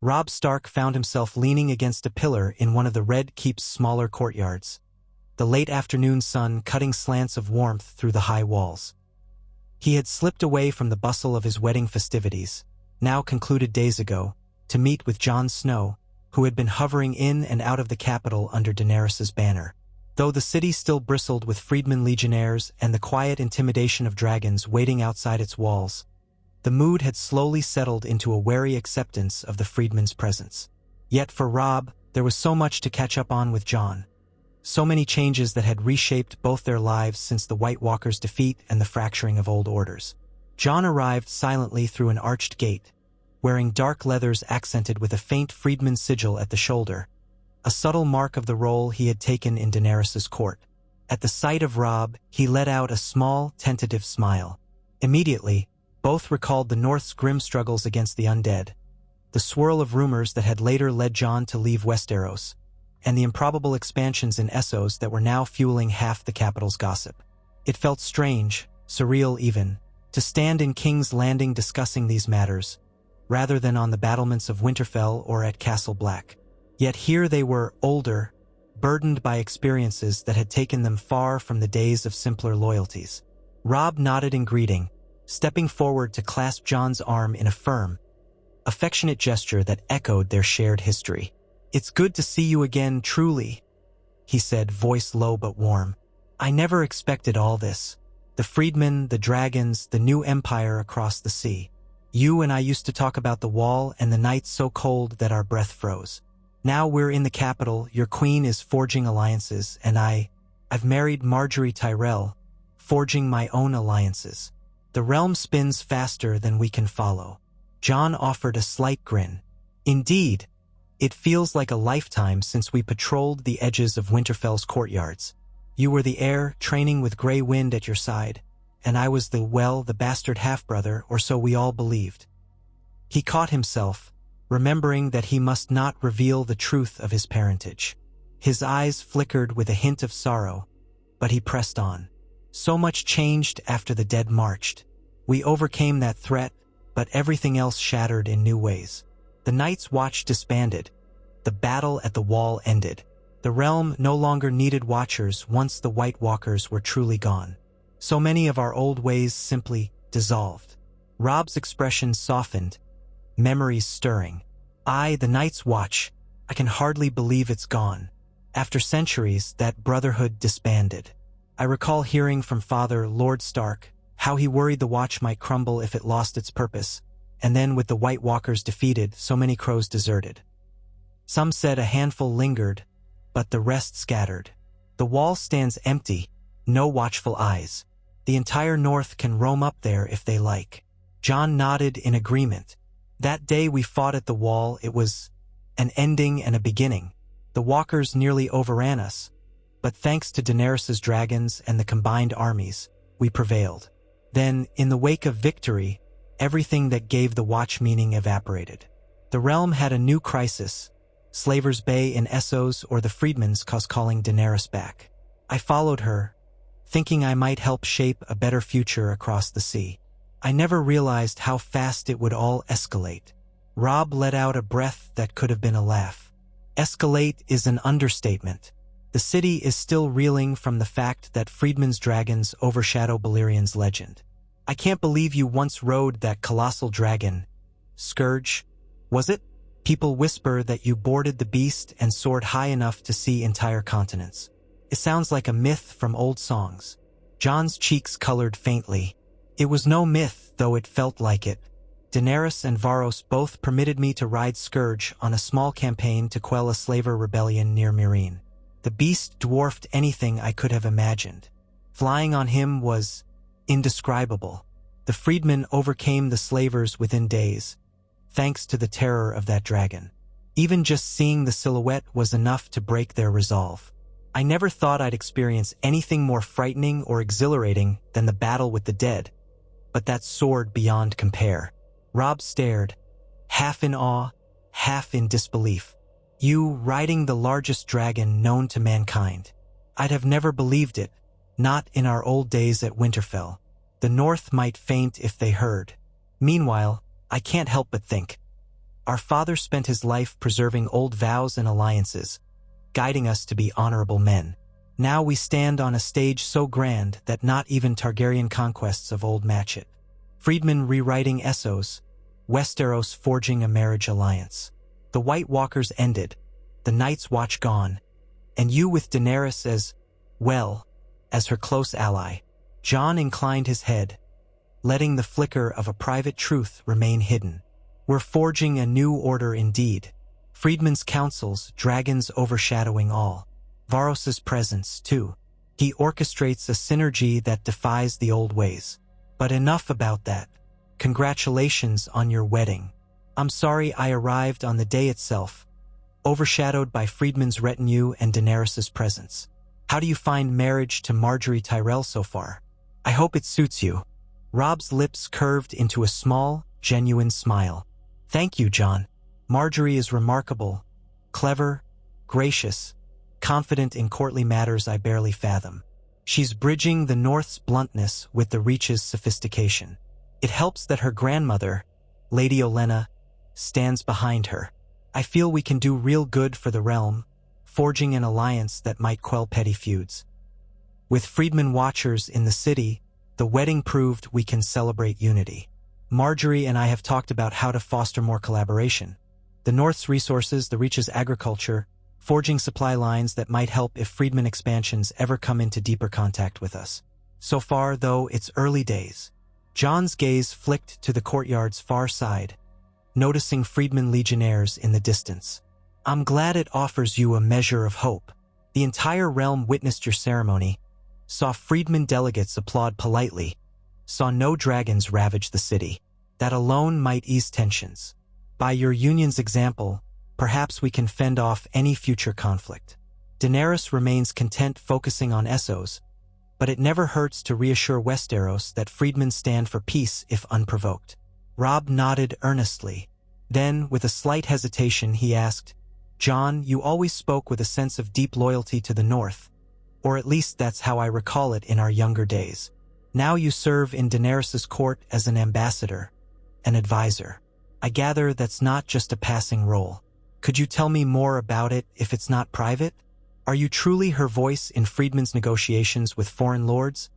Robb Stark found himself leaning against a pillar in one of the Red Keep's smaller courtyards, the late afternoon sun cutting slants of warmth through the high walls. He had slipped away from the bustle of his wedding festivities, now concluded days ago, to meet with Jon Snow, who had been hovering in and out of the capital under Daenerys's banner. Though the city still bristled with freedmen legionnaires and the quiet intimidation of dragons waiting outside its walls, the mood had slowly settled into a wary acceptance of the freedmen's presence. Yet for Robb, there was so much to catch up on with Jon. So many changes that had reshaped both their lives since the White Walkers' defeat and the fracturing of old orders. Jon arrived silently through an arched gate, wearing dark leathers accented with a faint freedman sigil at the shoulder, a subtle mark of the role he had taken in Daenerys's court. At the sight of Robb, he let out a small, tentative smile. Immediately, both recalled the North's grim struggles against the undead, the swirl of rumors that had later led Jon to leave Westeros, and the improbable expansions in Essos that were now fueling half the capital's gossip. It felt strange, surreal even, to stand in King's Landing discussing these matters, rather than on the battlements of Winterfell or at Castle Black. Yet here they were, older, burdened by experiences that had taken them far from the days of simpler loyalties. Robb nodded in greeting, stepping forward to clasp Jon's arm in a firm, affectionate gesture that echoed their shared history. "It's good to see you again, truly," he said, voice low but warm. "I never expected all this. The freedmen, the dragons, the new empire across the sea. You and I used to talk about the wall and the nights so cold that our breath froze. Now we're in the capital, your queen is forging alliances, and I've married Marjorie Tyrell, forging my own alliances. The realm spins faster than we can follow." Jon offered a slight grin. "Indeed, it feels like a lifetime since we patrolled the edges of Winterfell's courtyards. You were the heir, training with Grey Wind at your side, and I was the bastard half-brother, or so we all believed." He caught himself, remembering that he must not reveal the truth of his parentage. His eyes flickered with a hint of sorrow, but he pressed on. "So much changed after the dead marched. We overcame that threat, but everything else shattered in new ways. The Night's Watch disbanded. The battle at the wall ended. The realm no longer needed watchers once the White Walkers were truly gone. So many of our old ways simply dissolved." Robb's expression softened, memories stirring. The Night's Watch. I can hardly believe it's gone. After centuries, that brotherhood disbanded. I recall hearing from Father, Lord Stark, how he worried the Watch might crumble if it lost its purpose, and then with the White Walkers defeated, so many crows deserted. Some said a handful lingered, but the rest scattered. The wall stands empty, no watchful eyes. The entire North can roam up there if they like. Jon nodded in agreement. That day we fought at the wall, it was an ending and a beginning. The Walkers nearly overran us, but thanks to Daenerys's dragons and the combined armies, we prevailed. Then, in the wake of victory, everything that gave the Watch meaning evaporated. The realm had a new crisis, Slaver's Bay in Essos or the freedmen's cause calling Daenerys back. I followed her, thinking I might help shape a better future across the sea. I never realized how fast it would all escalate. Robb let out a breath that could have been a laugh. Escalate is an understatement. The city is still reeling from the fact that Freedman's dragons overshadow Balerian's legend. I can't believe you once rode that colossal dragon. Scourge, was it? People whisper that you boarded the beast and soared high enough to see entire continents. It sounds like a myth from old songs. Jon's cheeks colored faintly. It was no myth, though it felt like it. Daenerys and Varros both permitted me to ride Scourge on a small campaign to quell a slaver rebellion near Meereen. The beast dwarfed anything I could have imagined. Flying on him was indescribable. The freedmen overcame the slavers within days, thanks to the terror of that dragon. Even just seeing the silhouette was enough to break their resolve. I never thought I'd experience anything more frightening or exhilarating than the battle with the dead, but that soared beyond compare. Robb stared, half in awe, half in disbelief. You riding the largest dragon known to mankind. I'd have never believed it, not in our old days at Winterfell. The North might faint if they heard. Meanwhile, I can't help but think, Our father spent his life preserving old vows and alliances, guiding us to be honorable men. Now we stand on a stage so grand that not even Targaryen conquests of old match it. Fredman rewriting Essos, Westeros forging a marriage alliance. The White Walkers ended, the Night's Watch gone, and you with Daenerys as, well, as her close ally. Jon inclined his head, letting the flicker of a private truth remain hidden. We're forging a new order indeed. Fredman's counsels, dragons overshadowing all. Varos's presence, too. He orchestrates a synergy that defies the old ways. But enough about that. Congratulations on your wedding. I'm sorry I arrived on the day itself, overshadowed by Fredman's retinue and Daenerys's presence. How do you find marriage to Marjorie Tyrell so far? I hope it suits you. Robb's lips curved into a small, genuine smile. Thank you, Jon. Marjorie is remarkable, clever, gracious, confident in courtly matters I barely fathom. She's bridging the North's bluntness with the Reach's sophistication. It helps that her grandmother, Lady Olenna, stands behind her. I feel we can do real good for the realm, forging an alliance that might quell petty feuds. With Fredman watchers in the city, the wedding proved we can celebrate unity. Marjorie and I have talked about how to foster more collaboration. The North's resources, the Reach's agriculture, forging supply lines that might help if Fredman expansions ever come into deeper contact with us. So far, though, it's early days. Jon's gaze flicked to the courtyard's far side, noticing Fredman legionnaires in the distance. I'm glad it offers you a measure of hope. The entire realm witnessed your ceremony, saw Fredman delegates applaud politely, saw no dragons ravage the city. That alone might ease tensions. By your union's example, perhaps we can fend off any future conflict. Daenerys remains content focusing on Essos, but it never hurts to reassure Westeros that Fredmen stand for peace if unprovoked. Robb nodded earnestly. Then, with a slight hesitation, he asked, Jon, you always spoke with a sense of deep loyalty to the North, or at least that's how I recall it in our younger days. Now you serve in Daenerys's court as an ambassador, an advisor. I gather that's not just a passing role. Could you tell me more about it if it's not private? Are you truly her voice in Fredman's negotiations with foreign lords,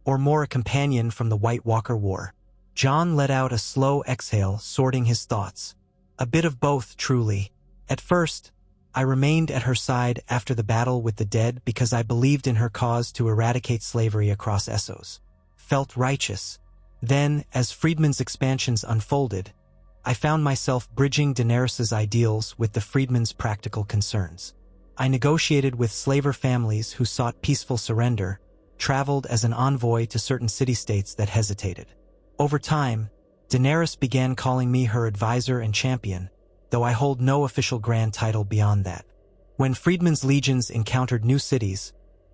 or more a companion from the White Walker War? Jon let out a slow exhale, sorting his thoughts. A bit of both, truly. At first, I remained at her side after the battle with the dead because I believed in her cause to eradicate slavery across Essos. Felt righteous. Then, as Fredman's expansions unfolded, I found myself bridging Daenerys's ideals with the Fredman's practical concerns. I negotiated with slaver families who sought peaceful surrender, traveled as an envoy to certain city-states that hesitated. Over time, Daenerys began calling me her advisor and champion, though I hold no official grand title beyond that. When Fredman's legions encountered new cities,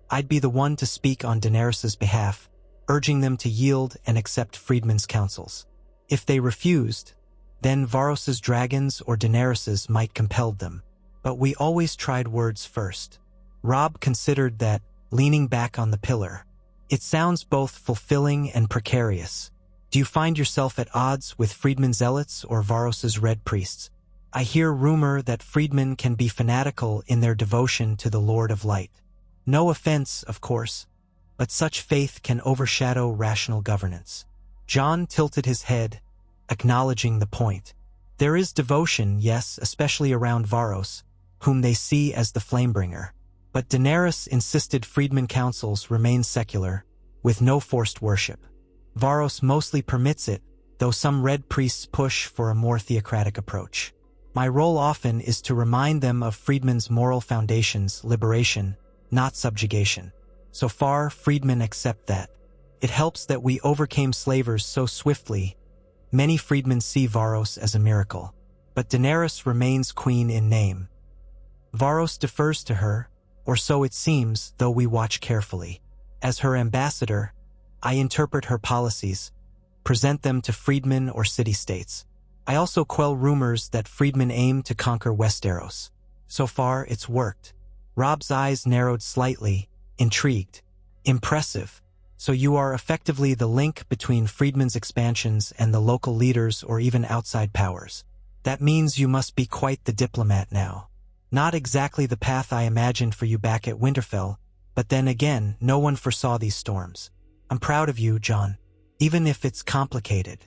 I'd be the one to speak on Daenerys's behalf, urging them to yield and accept Fredman's counsels. If they refused, then Varos's dragons or Daenerys's might compel them. But we always tried words first. Robb considered that, leaning back on the pillar. It sounds both fulfilling and precarious. Do you find yourself at odds with Fredman zealots or Varos's red priests? I hear rumor that Fredman can be fanatical in their devotion to the Lord of Light. No offense, of course, but such faith can overshadow rational governance. Jon tilted his head, acknowledging the point. There is devotion, yes, especially around Varos, whom they see as the Flamebringer. But Daenerys insisted Fredman councils remain secular, with no forced worship. Varos mostly permits it, though some red priests push for a more theocratic approach. My role often is to remind them of Fredman's moral foundations, liberation, not subjugation. So far, Fredman accept that. It helps that we overcame slavers so swiftly. Many Fredmen see Varos as a miracle. But Daenerys remains queen in name. Varos defers to her, or so it seems, though we watch carefully. As her ambassador, I interpret her policies, present them to Fredman or city-states. I also quell rumors that Fredman aim to conquer Westeros. So far, it's worked. Robb's eyes narrowed slightly, intrigued. Impressive. So you are effectively the link between Fredman's expansions and the local leaders or even outside powers. That means you must be quite the diplomat now. Not exactly the path I imagined for you back at Winterfell, but then again, no one foresaw these storms. I'm proud of you, Jon. Even if it's complicated.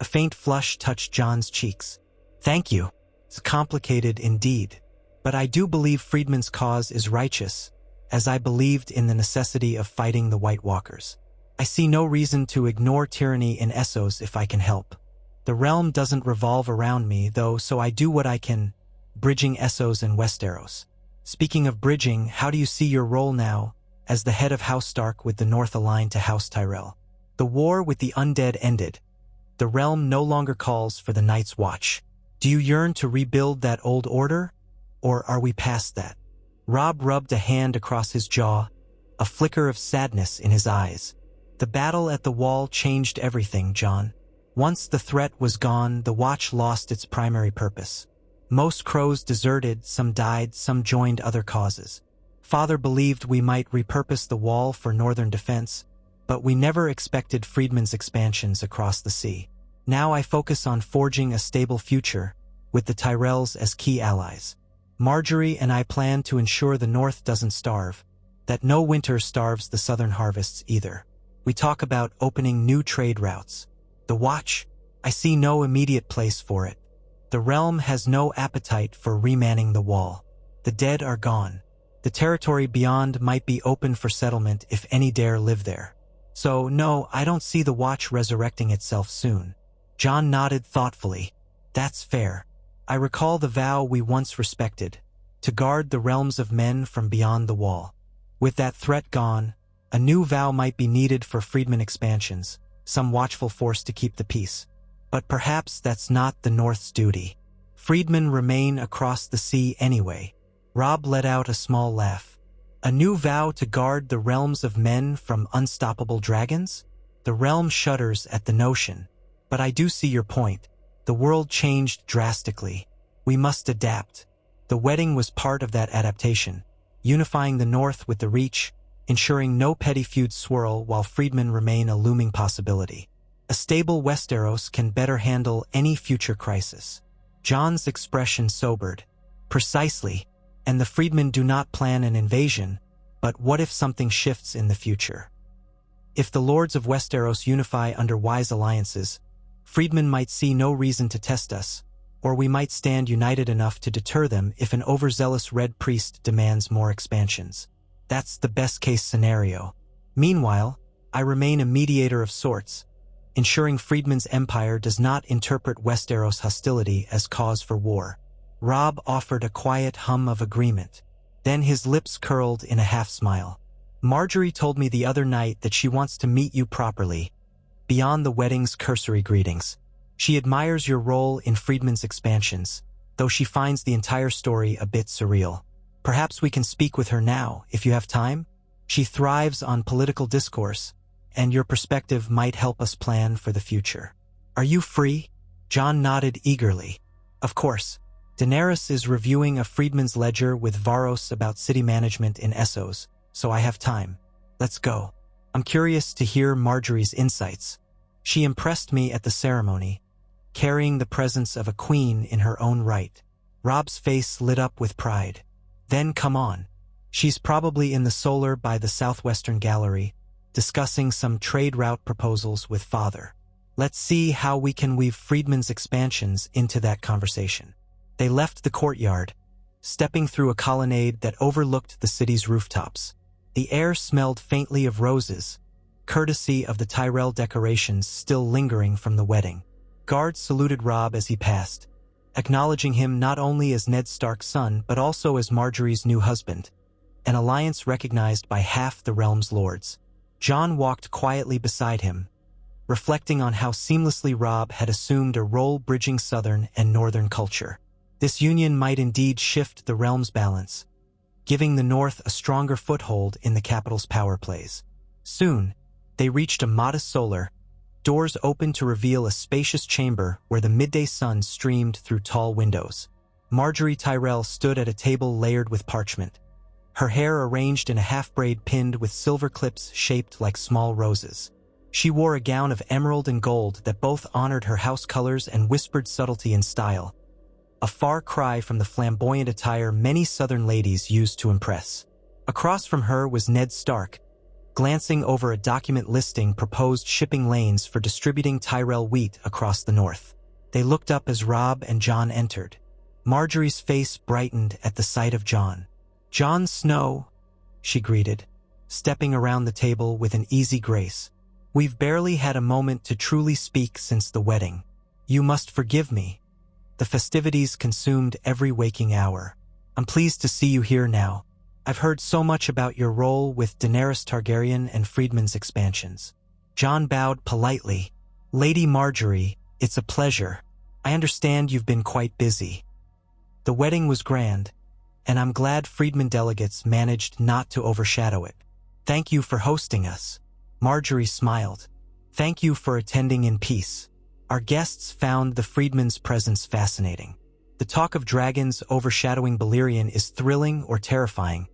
A faint flush touched Jon's cheeks. Thank you. It's complicated indeed. But I do believe Fredman's cause is righteous, as I believed in the necessity of fighting the White Walkers. I see no reason to ignore tyranny in Essos if I can help. The realm doesn't revolve around me, though, so I do what I can, bridging Essos and Westeros. Speaking of bridging, how do you see your role now, as the head of House Stark with the North aligned to House Tyrell? The war with the undead ended. The realm no longer calls for the Night's Watch. Do you yearn to rebuild that old order? Or are we past that? Robb rubbed a hand across his jaw, a flicker of sadness in his eyes. The battle at the wall changed everything, Jon. Once the threat was gone, the Watch lost its primary purpose. Most crows deserted, some died, some joined other causes. Father believed we might repurpose the wall for northern defense, but we never expected Fredman's expansions across the sea. Now I focus on forging a stable future, with the Tyrells as key allies. Marjorie and I plan to ensure the North doesn't starve, that no winter starves the southern harvests either. We talk about opening new trade routes. The Watch, I see no immediate place for it. The realm has no appetite for remanning the wall. The dead are gone. The territory beyond might be open for settlement if any dare live there. So no, I don't see the Watch resurrecting itself soon. Jon nodded thoughtfully. That's fair. I recall the vow we once respected, to guard the realms of men from beyond the wall. With that threat gone, a new vow might be needed for Fredman expansions, some watchful force to keep the peace. But perhaps that's not the North's duty. Fredman remain across the sea anyway. Robb let out a small laugh. A new vow to guard the realms of men from unstoppable dragons? The realm shudders at the notion. But I do see your point. The world changed drastically. We must adapt. The wedding was part of that adaptation, unifying the North with the Reach, ensuring no petty feuds swirl while Fredman remain a looming possibility. A stable Westeros can better handle any future crisis. Jon's expression sobered. Precisely, and the Fredmen do not plan an invasion, but what if something shifts in the future? If the Lords of Westeros unify under wise alliances, Fredman might see no reason to test us, or we might stand united enough to deter them if an overzealous Red Priest demands more expansions. That's the best-case scenario. Meanwhile, I remain a mediator of sorts, ensuring Fredman's empire does not interpret Westeros' hostility as cause for war. Robb offered a quiet hum of agreement. Then his lips curled in a half-smile. Marjorie told me the other night that she wants to meet you properly, beyond the wedding's cursory greetings. She admires your role in Fredman's expansions, though she finds the entire story a bit surreal. Perhaps we can speak with her now, if you have time? She thrives on political discourse, and your perspective might help us plan for the future. Are you free? Jon nodded eagerly. Of course. Daenerys is reviewing a Fredman's ledger with Varos about city management in Essos, so I have time. Let's go. I'm curious to hear Marjorie's insights. She impressed me at the ceremony, carrying the presence of a queen in her own right. Robb's face lit up with pride. Then come on. She's probably in the solar by the southwestern gallery, discussing some trade route proposals with Father. Let's see how we can weave Fredman's expansions into that conversation. They left the courtyard, stepping through a colonnade that overlooked the city's rooftops. The air smelled faintly of roses, courtesy of the Tyrell decorations still lingering from the wedding. Guards saluted Robb as he passed, acknowledging him not only as Ned Stark's son but also as Marjorie's new husband, an alliance recognized by half the realm's lords. Jon walked quietly beside him, reflecting on how seamlessly Robb had assumed a role bridging southern and northern culture. This union might indeed shift the realm's balance, giving the North a stronger foothold in the capital's power plays. Soon, they reached a modest solar. Doors opened to reveal a spacious chamber where the midday sun streamed through tall windows. Marjorie Tyrell stood at a table layered with parchment, her hair arranged in a half-braid pinned with silver clips shaped like small roses. She wore a gown of emerald and gold that both honored her house colors and whispered subtlety in style, a far cry from the flamboyant attire many southern ladies used to impress. Across from her was Ned Stark, glancing over a document listing proposed shipping lanes for distributing Tyrell wheat across the north. They looked up as Robb and Jon entered. Marjorie's face brightened at the sight of Jon. "Jon Snow," she greeted, stepping around the table with an easy grace. "We've barely had a moment to truly speak since the wedding. You must forgive me. The festivities consumed every waking hour. I'm pleased to see you here now. I've heard so much about your role with Daenerys Targaryen and Fredman's expansions." Jon bowed politely. "Lady Marjorie, it's a pleasure. I understand you've been quite busy. The wedding was grand, and I'm glad Fredman delegates managed not to overshadow it. Thank you for hosting us." Marjorie smiled. "Thank you for attending in peace." Our guests found the Fredman's presence fascinating. The talk of dragons overshadowing Balerion is thrilling or terrifying,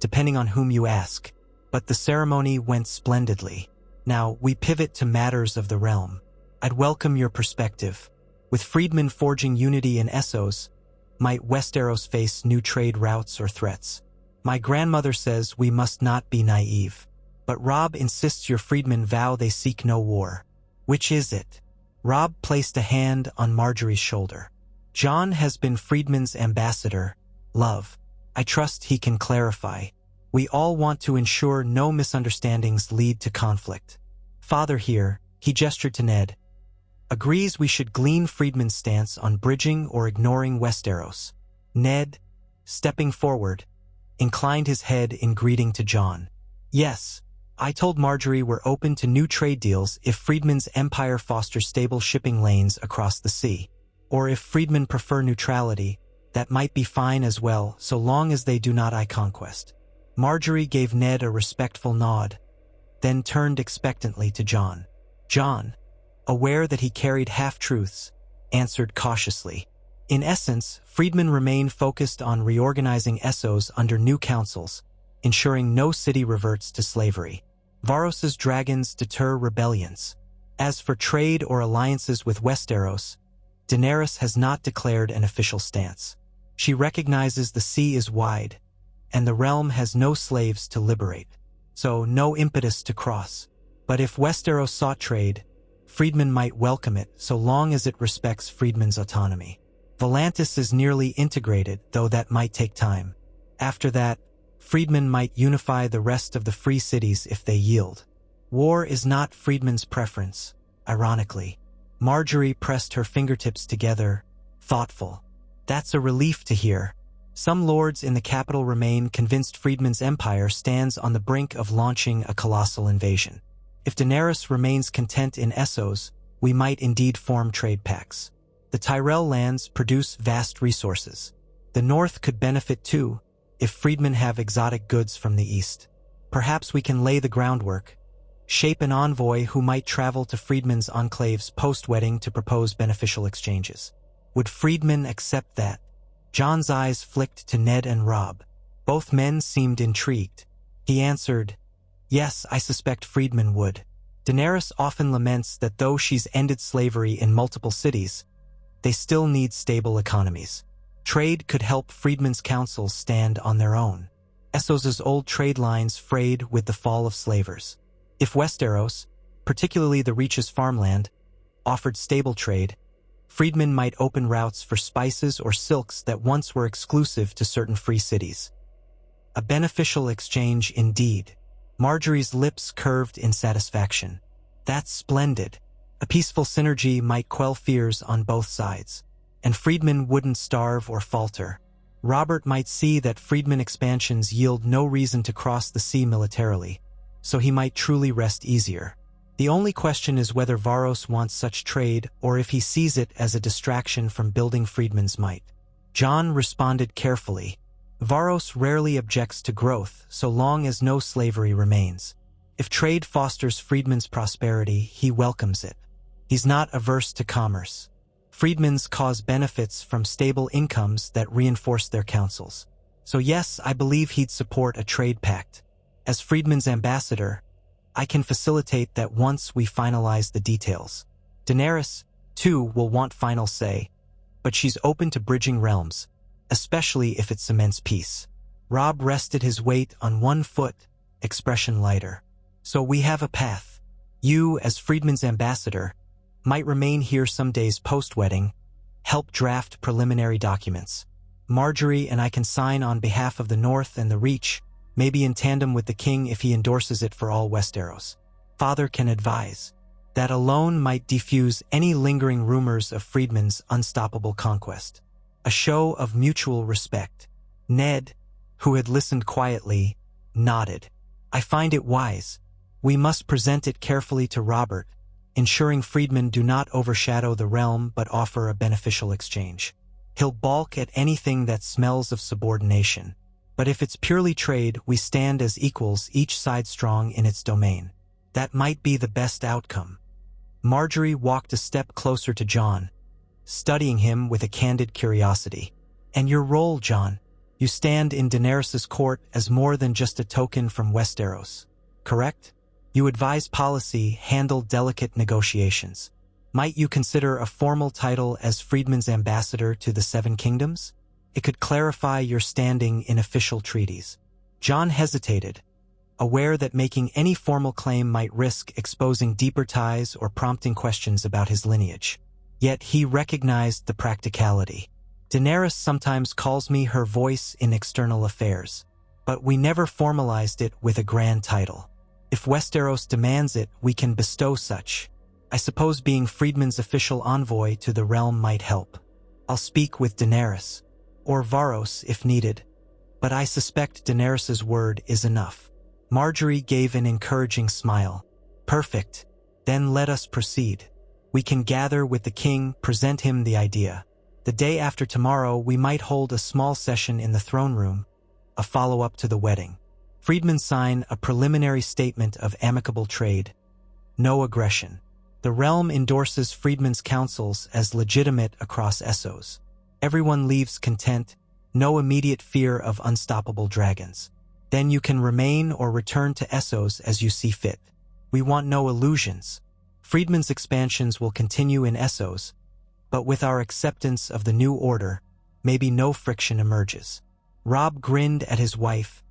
depending on whom you ask. But the ceremony went splendidly. Now, we pivot to matters of the realm. I'd welcome your perspective. With Fredman forging unity in Essos, might Westeros face new trade routes or threats? My grandmother says we must not be naive. But Robb insists your Fredman vow they seek no war. Which is it? Robb placed a hand on Marjorie's shoulder. "Jon has been Fredman's ambassador, love. I trust he can clarify. We all want to ensure no misunderstandings lead to conflict. Father here," he gestured to Ned, "agrees we should glean Fredman's stance on bridging or ignoring Westeros." Ned, stepping forward, inclined his head in greeting to Jon. "Yes, I told Marjorie we're open to new trade deals if Fredman's empire fosters stable shipping lanes across the sea. Or if Fredman prefer neutrality, that might be fine as well, so long as they do not eye conquest." Marjorie gave Ned a respectful nod, then turned expectantly to Jon. Jon, aware that he carried half-truths, answered cautiously. In essence, Fredman remained focused on reorganizing Essos under new councils, ensuring no city reverts to slavery. Varos's dragons deter rebellions. As for trade or alliances with Westeros, Daenerys has not declared an official stance. She recognizes the sea is wide, and the realm has no slaves to liberate, so no impetus to cross. But if Westeros sought trade, Fredman might welcome it so long as it respects Fredman's autonomy. Volantis is nearly integrated, though that might take time. After that, Fredman might unify the rest of the free cities if they yield. War is not Fredman's preference, ironically. Marjorie pressed her fingertips together, thoughtful. That's a relief to hear. Some lords in the capital remain convinced Fredman's empire stands on the brink of launching a colossal invasion. If Daenerys remains content in Essos, we might indeed form trade pacts. The Tyrell lands produce vast resources. The North could benefit too, if Fredman have exotic goods from the East. Perhaps we can lay the groundwork, shape an envoy who might travel to Fredman's enclaves post-wedding to propose beneficial exchanges. Would Fredman accept that? Jon's eyes flicked to Ned and Robb. Both men seemed intrigued. He answered, "Yes, I suspect Fredman would. Daenerys often laments that though she's ended slavery in multiple cities, they still need stable economies. Trade could help Fredman's councils stand on their own. Essos's old trade lines frayed with the fall of slavers. If Westeros, particularly the Reach's farmland, offered stable trade, Fredman might open routes for spices or silks that once were exclusive to certain free cities. A beneficial exchange indeed." Marjorie's lips curved in satisfaction. "That's splendid. A peaceful synergy might quell fears on both sides. And Fredman wouldn't starve or falter. Robert might see that Fredman expansions yield no reason to cross the sea militarily, so he might truly rest easier. The only question is whether Varos wants such trade or if he sees it as a distraction from building Fredman's might." Jon responded carefully. "Varos rarely objects to growth so long as no slavery remains. If trade fosters Fredman's prosperity, he welcomes it. He's not averse to commerce. Fredman's cause benefits from stable incomes that reinforce their councils. So yes, I believe he'd support a trade pact. As Fredman's ambassador, I can facilitate that once we finalize the details. Daenerys, too, will want final say. but she's open to bridging realms, especially if it cements peace. Robb rested his weight on one foot, expression lighter. So we have a path. You, as Fredman's ambassador, might remain here some days post-wedding, help draft preliminary documents. Marjorie and I can sign on behalf of the North and the Reach, maybe in tandem with the king if he endorses it for all Westeros. Father can advise. That alone might defuse any lingering rumors of Fredman's unstoppable conquest. A show of mutual respect. Ned, who had listened quietly, nodded. I find it wise. We must present it carefully to Robert, ensuring Fredman do not overshadow the realm but offer a beneficial exchange. He'll balk at anything that smells of subordination. But if it's purely trade, we stand as equals, each side strong in its domain. That might be the best outcome. Marjorie walked a step closer to Jon, studying him with a candid curiosity. And your role, Jon? You stand in Daenerys' court as more than just a token from Westeros, correct? You advise policy, handle delicate negotiations. Might you consider a formal title as Fredman's ambassador to the Seven Kingdoms? It could clarify your standing in official treaties. Jon hesitated, aware that making any formal claim might risk exposing deeper ties or prompting questions about his lineage. Yet he recognized the practicality. Daenerys sometimes calls me her voice in external affairs, but we never formalized it with a grand title. If Westeros demands it, we can bestow such. I suppose being Fredman's official envoy to the realm might help. I'll speak with Daenerys, or Varos if needed, but I suspect Daenerys' word is enough. Marjorie gave an encouraging smile. Perfect. Then let us proceed. We can gather with the king, present him the idea. The day after tomorrow, we might hold a small session in the throne room, a follow-up to the wedding. Fredman sign a preliminary statement of amicable trade. No aggression. The realm endorses Fredman's counsels as legitimate across Essos. Everyone leaves content, no immediate fear of unstoppable dragons. Then you can remain or return to Essos as you see fit. We want no illusions. Fredman's expansions will continue in Essos, but with our acceptance of the new order, maybe no friction emerges. Robb grinned at his wife,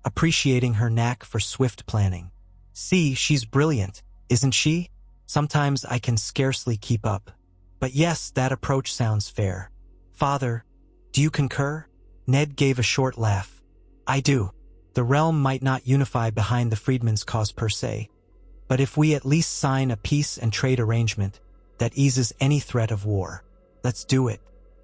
appreciating her knack for swift planning. See, she's brilliant, isn't she? Sometimes I can scarcely keep up. But yes, that approach sounds fair. Father, do you concur? Ned gave a short laugh. I do. The realm might not unify behind the Fredman's cause per se, but if we at least sign a peace and trade arrangement that eases any threat of war, let's do it.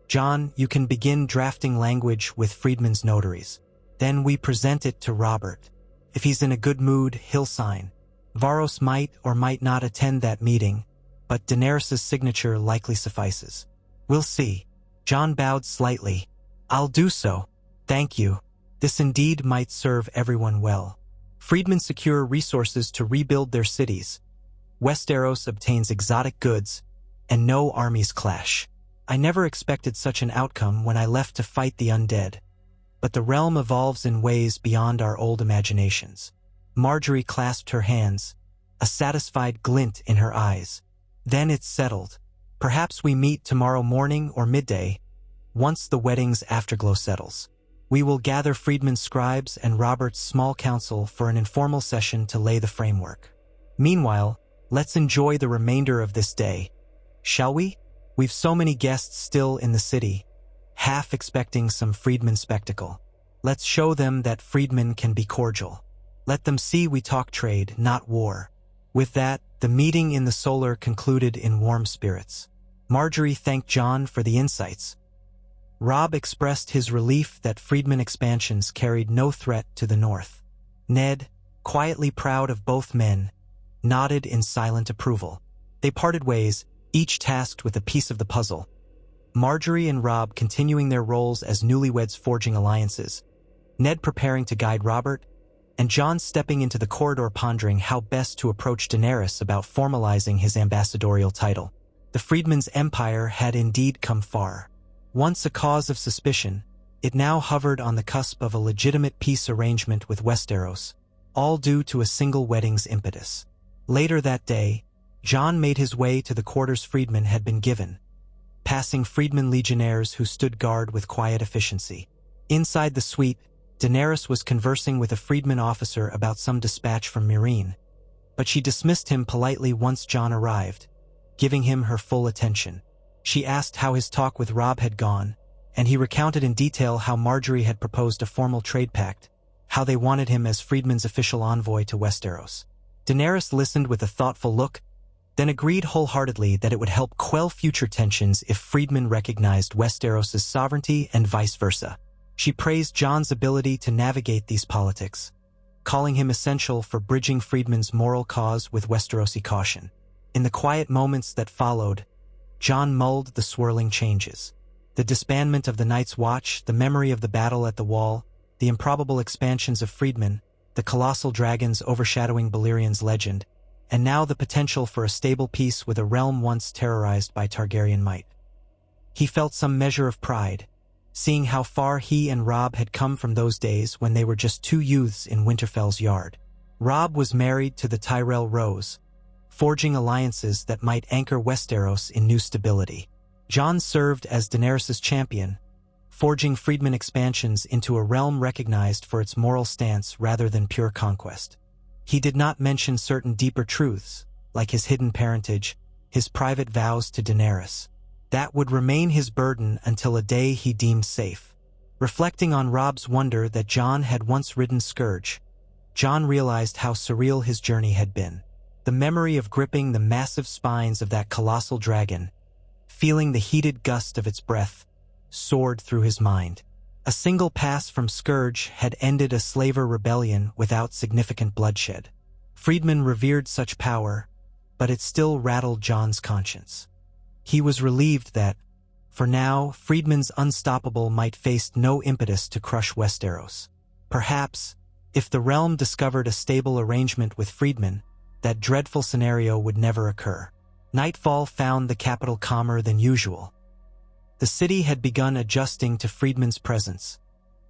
Jon, you can begin drafting language with Fredman's notaries. Then we present it to Robert. If he's in a good mood, he'll sign. Varos might or might not attend that meeting, but Daenerys' signature likely suffices. We'll see. Jon bowed slightly. I'll do so. Thank you. This indeed might serve everyone well. Fredman secure resources to rebuild their cities. Westeros obtains exotic goods, and no armies clash. I never expected such an outcome when I left to fight the undead. But the realm evolves in ways beyond our old imaginations. Marjorie clasped her hands, a satisfied glint in her eyes. Then it's settled. Perhaps we meet tomorrow morning or midday, once the wedding's afterglow settles. We will gather Fredman's scribes and Robert's small council for an informal session to lay the framework. Meanwhile, let's enjoy the remainder of this day. Shall we? We've so many guests still in the city, half expecting some Fredman spectacle. Let's show them that Fredman can be cordial. Let them see we talk trade, not war. With that, the meeting in the Solar concluded in warm spirits. Marjorie thanked Jon for the insights. Robb expressed his relief that Fredman expansions carried no threat to the north. Ned, quietly proud of both men, nodded in silent approval. They parted ways, each tasked with a piece of the puzzle. Marjorie and Robb continuing their roles as newlyweds forging alliances, Ned preparing to guide Robert, and Jon stepping into the corridor pondering how best to approach Daenerys about formalizing his ambassadorial title. The Fredman's empire had indeed come far. Once a cause of suspicion, it now hovered on the cusp of a legitimate peace arrangement with Westeros, all due to a single wedding's impetus. Later that day, Jon made his way to the quarters Fredman had been given. passing freedman legionnaires who stood guard with quiet efficiency. Inside the suite, Daenerys was conversing with a freedman officer about some dispatch from Meereen, but she dismissed him politely once Jon arrived, giving him her full attention. She asked how his talk with Robb had gone, and he recounted in detail how Margaery had proposed a formal trade pact, how they wanted him as Freedman's official envoy to Westeros. Daenerys listened with a thoughtful look, then agreed wholeheartedly that it would help quell future tensions if Freedman recognized Westeros' sovereignty and vice versa. She praised Jon's ability to navigate these politics, calling him essential for bridging Freedman's moral cause with Westerosi caution. In the quiet moments that followed, Jon mulled the swirling changes. The disbandment of the Night's Watch, the memory of the battle at the Wall, the improbable expansions of Freedman, the colossal dragons overshadowing Balerian's legend, and now the potential for a stable peace with a realm once terrorized by Targaryen might. He felt some measure of pride, seeing how far he and Robb had come from those days when they were just two youths in Winterfell's yard. Robb was married to the Tyrell Rose, forging alliances that might anchor Westeros in new stability. Jon served as Daenerys' champion, forging freedman expansions into a realm recognized for its moral stance rather than pure conquest. He did not mention certain deeper truths, like his hidden parentage, his private vows to Daenerys. That would remain his burden until a day he deemed safe. Reflecting on Robb's wonder that Jon had once ridden Scourge, Jon realized how surreal his journey had been. The memory of gripping the massive spines of that colossal dragon, feeling the heated gust of its breath, soared through his mind. A single pass from Scourge had ended a slaver rebellion without significant bloodshed. Freedman revered such power, but it still rattled Jon's conscience. He was relieved that, for now, Freedman's unstoppable might face no impetus to crush Westeros. Perhaps, if the realm discovered a stable arrangement with Freedman, that dreadful scenario would never occur. Nightfall found the capital calmer than usual. The city had begun adjusting to Freedman's presence,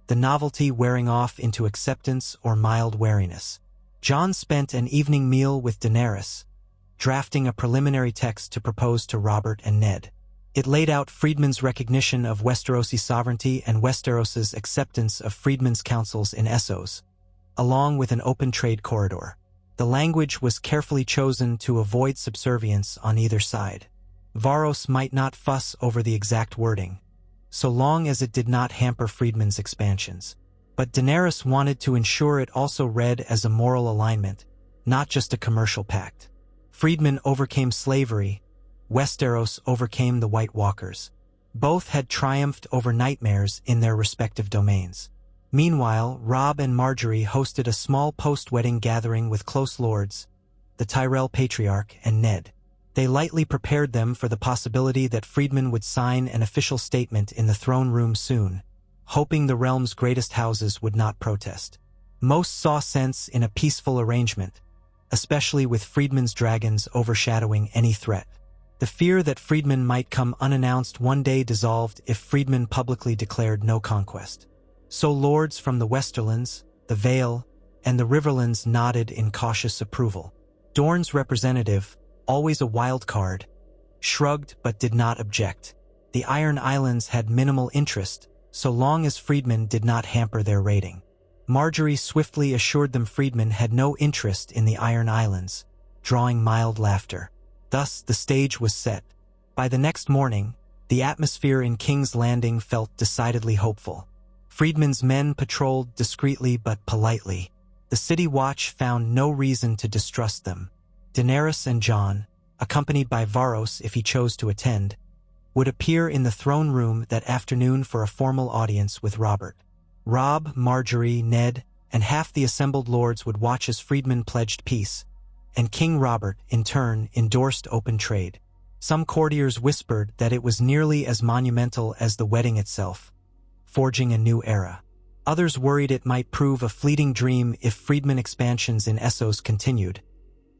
the novelty wearing off into acceptance or mild wariness. Jon spent an evening meal with Daenerys, drafting a preliminary text to propose to Robert and Ned. It laid out Freedman's recognition of Westerosi sovereignty and Westeros's acceptance of Freedman's councils in Essos, along with an open trade corridor. The language was carefully chosen to avoid subservience on either side. Varos might not fuss over the exact wording, so long as it did not hamper Freedman's expansions. But Daenerys wanted to ensure it also read as a moral alignment, not just a commercial pact. Freedman overcame slavery, Westeros overcame the White Walkers. Both had triumphed over nightmares in their respective domains. Meanwhile, Robb and Margaery hosted a small post-wedding gathering with close lords, the Tyrell Patriarch and Ned. They lightly prepared them for the possibility that Freedman would sign an official statement in the throne room soon, hoping the realm's greatest houses would not protest. Most saw sense in a peaceful arrangement, especially with Freedman's dragons overshadowing any threat. The fear that Freedman might come unannounced one day dissolved if Freedman publicly declared no conquest. So lords from the Westerlands, the Vale, and the Riverlands nodded in cautious approval. Dorne's representative, always a wild card, shrugged but did not object. The Iron Islands had minimal interest, so long as Freedman did not hamper their raiding. Margaery swiftly assured them Freedman had no interest in the Iron Islands, drawing mild laughter. Thus, the stage was set. By the next morning, the atmosphere in King's Landing felt decidedly hopeful. Freedman's men patrolled discreetly but politely. The City Watch found no reason to distrust them. Daenerys and Jon, accompanied by Varos if he chose to attend, would appear in the throne room that afternoon for a formal audience with Robert. Robb, Margaery, Ned, and half the assembled lords would watch as Freedman pledged peace, and King Robert, in turn, endorsed open trade. Some courtiers whispered that it was nearly as monumental as the wedding itself, forging a new era. Others worried it might prove a fleeting dream if Freedman expansions in Essos continued,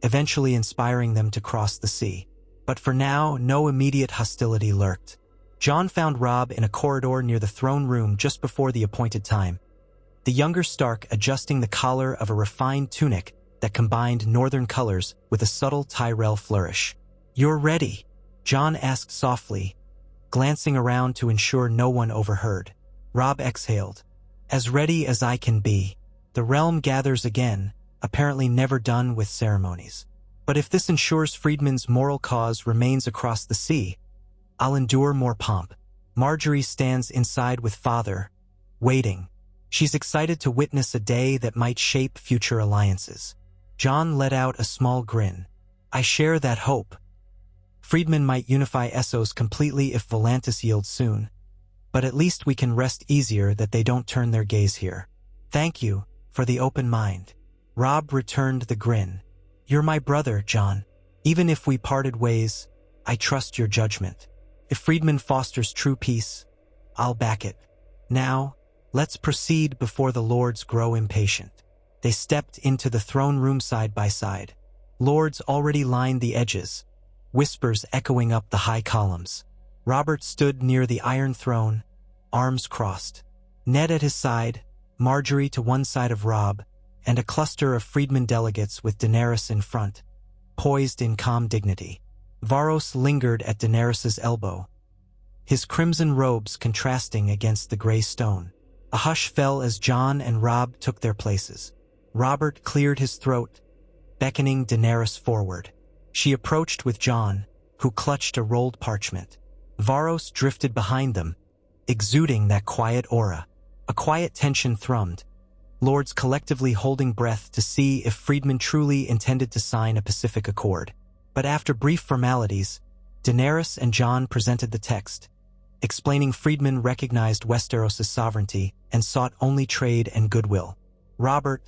eventually inspiring them to cross the sea. But for now, no immediate hostility lurked. Jon found Robb in a corridor near the throne room just before the appointed time, the younger Stark adjusting the collar of a refined tunic that combined northern colors with a subtle Tyrell flourish. "You're ready," Jon asked softly, glancing around to ensure no one overheard. Robb exhaled. As ready as I can be. The realm gathers again, apparently never done with ceremonies. But if this ensures Fredman's moral cause remains across the sea, I'll endure more pomp. Marjorie stands inside with father, waiting. She's excited to witness a day that might shape future alliances. Jon let out a small grin. I share that hope. Fredman might unify Essos completely if Volantis yields soon, but at least we can rest easier that they don't turn their gaze here. Thank you for the open mind. Robb returned the grin. You're my brother, Jon. Even if we parted ways, I trust your judgment. If Fredman fosters true peace, I'll back it. Now, let's proceed before the lords grow impatient. They stepped into the throne room side by side. Lords already lined the edges, whispers echoing up the high columns. Robert stood near the Iron Throne, arms crossed. Ned at his side, Marjorie to one side of Robb, and a cluster of Fredman delegates with Daenerys in front, poised in calm dignity. Varros lingered at Daenerys's elbow, his crimson robes contrasting against the gray stone. A hush fell as Jon and Robb took their places. Robert cleared his throat, beckoning Daenerys forward. She approached with Jon, who clutched a rolled parchment. Varros drifted behind them, exuding that quiet aura. A quiet tension thrummed, lords collectively holding breath to see if Fredman truly intended to sign a Pacific Accord. But after brief formalities, Daenerys and Jon presented the text, explaining Fredman recognized Westeros' sovereignty and sought only trade and goodwill. Robert,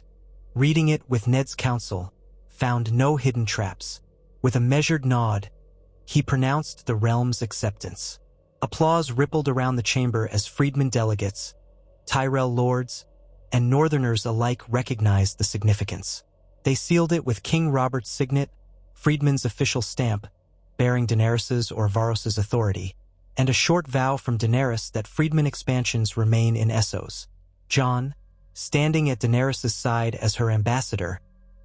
reading it with Ned's counsel, found no hidden traps. With a measured nod, he pronounced the realm's acceptance. Applause rippled around the chamber as Fredman delegates, Tyrell lords, and Northerners alike recognized the significance. They sealed it with King Robert's signet, Fredman's official stamp, bearing Daenerys's or Varros' authority, and a short vow from Daenerys that Fredman expansions remain in Essos. Jon, standing at Daenerys' side as her ambassador,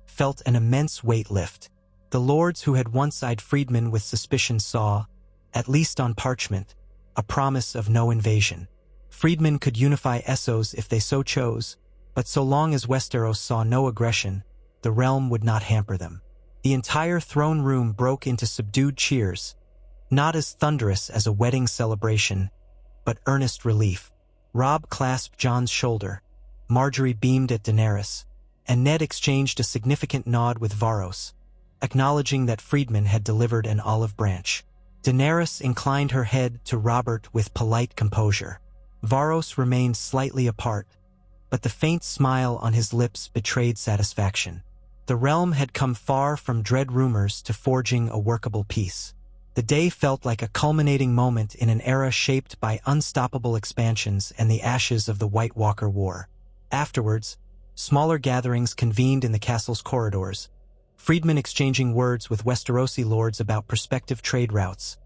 felt an immense weight lift. The lords who had once eyed Fredman with suspicion saw, at least on parchment, a promise of no invasion. Fredman could unify Essos if they so chose, but so long as Westeros saw no aggression, the realm would not hamper them. The entire throne room broke into subdued cheers, not as thunderous as a wedding celebration, but earnest relief. Robb clasped Jon's shoulder, Marjorie beamed at Daenerys, and Ned exchanged a significant nod with Varros, acknowledging that Fredman had delivered an olive branch. Daenerys inclined her head to Robert with polite composure. Varros remained slightly apart, but the faint smile on his lips betrayed satisfaction. The realm had come far from dread rumors to forging a workable peace. The day felt like a culminating moment in an era shaped by unstoppable expansions and the ashes of the White Walker War. Afterwards, smaller gatherings convened in the castle's corridors, Fredman exchanging words with Westerosi lords about prospective trade routes,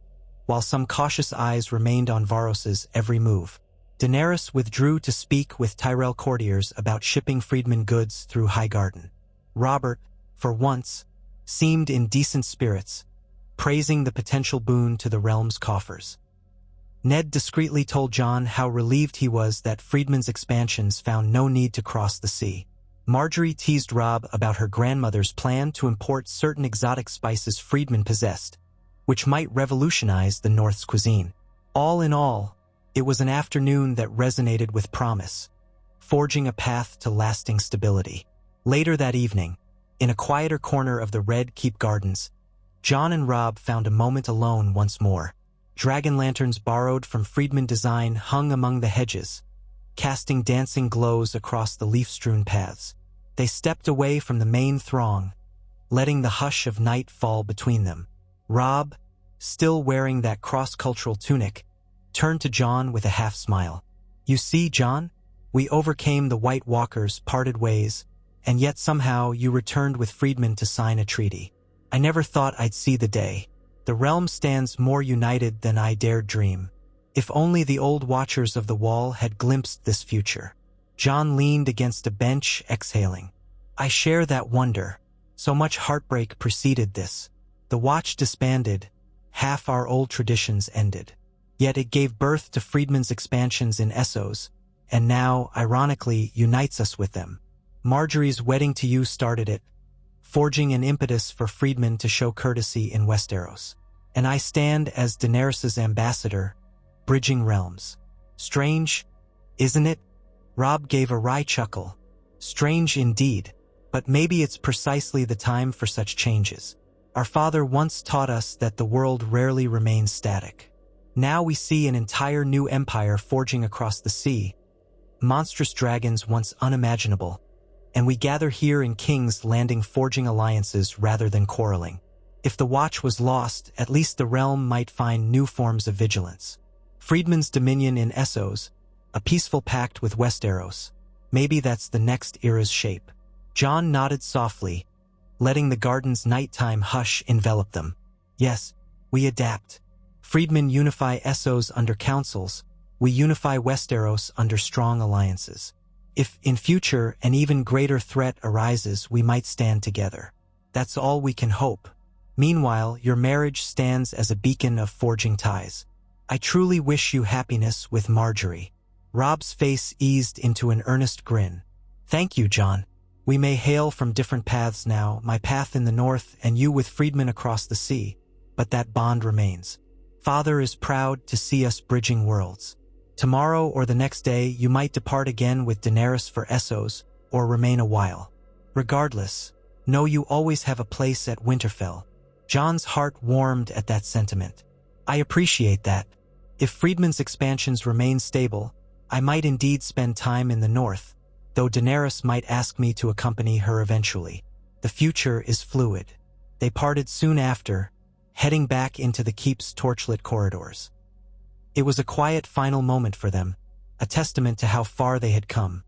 while some cautious eyes remained on Varros' every move. Daenerys withdrew to speak with Tyrell courtiers about shipping Fredman goods through Highgarden. Robert, for once, seemed in decent spirits, praising the potential boon to the realm's coffers. Ned discreetly told Jon how relieved he was that Fredman's expansions found no need to cross the sea. Marjorie teased Robb about her grandmother's plan to import certain exotic spices Fredman possessed, which might revolutionize the North's cuisine. All in all, it was an afternoon that resonated with promise, forging a path to lasting stability. Later that evening, in a quieter corner of the Red Keep Gardens, Jon and Robb found a moment alone once more. Dragon lanterns borrowed from Fredman design hung among the hedges, casting dancing glows across the leaf-strewn paths. They stepped away from the main throng, letting the hush of night fall between them. Robb, still wearing that cross-cultural tunic, turned to Jon with a half-smile. You see, Jon, we overcame the White Walkers, parted ways, and yet somehow you returned with Fredman to sign a treaty. I never thought I'd see the day. The realm stands more united than I dared dream. If only the old Watchers of the Wall had glimpsed this future. Jon leaned against a bench, exhaling. I share that wonder. So much heartbreak preceded this. The Watch disbanded, half our old traditions ended. Yet it gave birth to Fredman's expansions in Essos, and now, ironically, unites us with them. Marjorie's wedding to you started it, forging an impetus for Fredman to show courtesy in Westeros. And I stand as Daenerys's ambassador, bridging realms. Strange, isn't it? Robb gave a wry chuckle. Strange indeed, but maybe it's precisely the time for such changes. Our father once taught us that the world rarely remains static. Now we see an entire new empire forging across the sea, monstrous dragons once unimaginable, and we gather here in King's Landing forging alliances rather than quarreling. If the watch was lost, at least the realm might find new forms of vigilance. Fredman's dominion in Essos, a peaceful pact with Westeros. Maybe that's the next era's shape. Jon nodded softly, letting the garden's nighttime hush envelop them. Yes, we adapt. Fredman unify Essos under councils, we unify Westeros under strong alliances. If, in future, an even greater threat arises, we might stand together. That's all we can hope. Meanwhile, your marriage stands as a beacon of forging ties. I truly wish you happiness with Marjorie. Robb's face eased into an earnest grin. Thank you, Jon. We may hail from different paths now, my path in the north and you with Fredman across the sea, but that bond remains. Father is proud to see us bridging worlds. Tomorrow or the next day, you might depart again with Daenerys for Essos, or remain a while. Regardless, know you always have a place at Winterfell. Jon's heart warmed at that sentiment. I appreciate that. If Fredman's expansions remain stable, I might indeed spend time in the north, though Daenerys might ask me to accompany her eventually. The future is fluid. They parted soon after, heading back into the keep's torchlit corridors. It was a quiet final moment for them, a testament to how far they had come.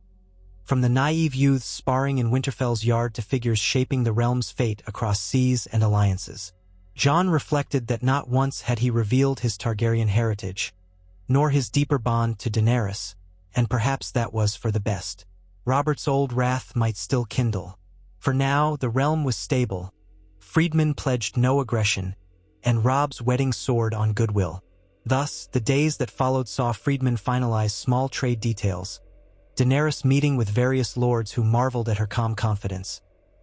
From the naive youths sparring in Winterfell's yard to figures shaping the realm's fate across seas and alliances. Jon reflected that not once had he revealed his Targaryen heritage, nor his deeper bond to Daenerys, and perhaps that was for the best. Robert's old wrath might still kindle. For now, the realm was stable. Fredman pledged no aggression, and Robb's wedding soared on goodwill. Thus, the days that followed saw Fredman finalize small trade details, Daenerys meeting with various lords who marveled at her calm confidence,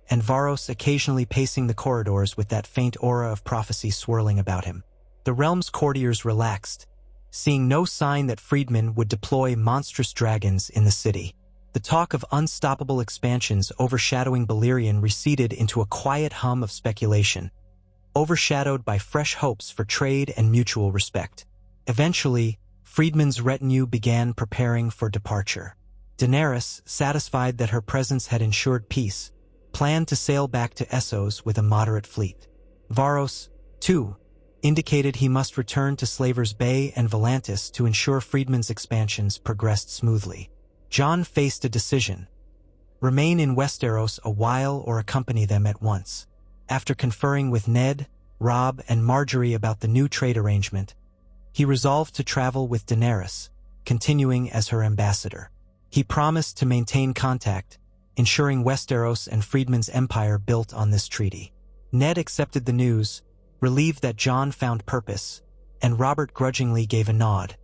and Varos occasionally pacing the corridors with that faint aura of prophecy swirling about him. The realm's courtiers relaxed, seeing no sign that Fredman would deploy monstrous dragons in the city. The talk of unstoppable expansions overshadowing Balerion receded into a quiet hum of speculation, overshadowed by fresh hopes for trade and mutual respect. Eventually, Fredman's retinue began preparing for departure. Daenerys, satisfied that her presence had ensured peace, planned to sail back to Essos with a moderate fleet. Varos, too, indicated he must return to Slaver's Bay and Volantis to ensure Fredman's expansions progressed smoothly. Jon faced a decision: remain in Westeros a while or accompany them at once. After conferring with Ned, Robb, and Marjorie about the new trade arrangement, he resolved to travel with Daenerys, continuing as her ambassador. He promised to maintain contact, ensuring Westeros and Fredman's empire built on this treaty. Ned accepted the news, relieved that Jon found purpose, and Robert grudgingly gave a nod,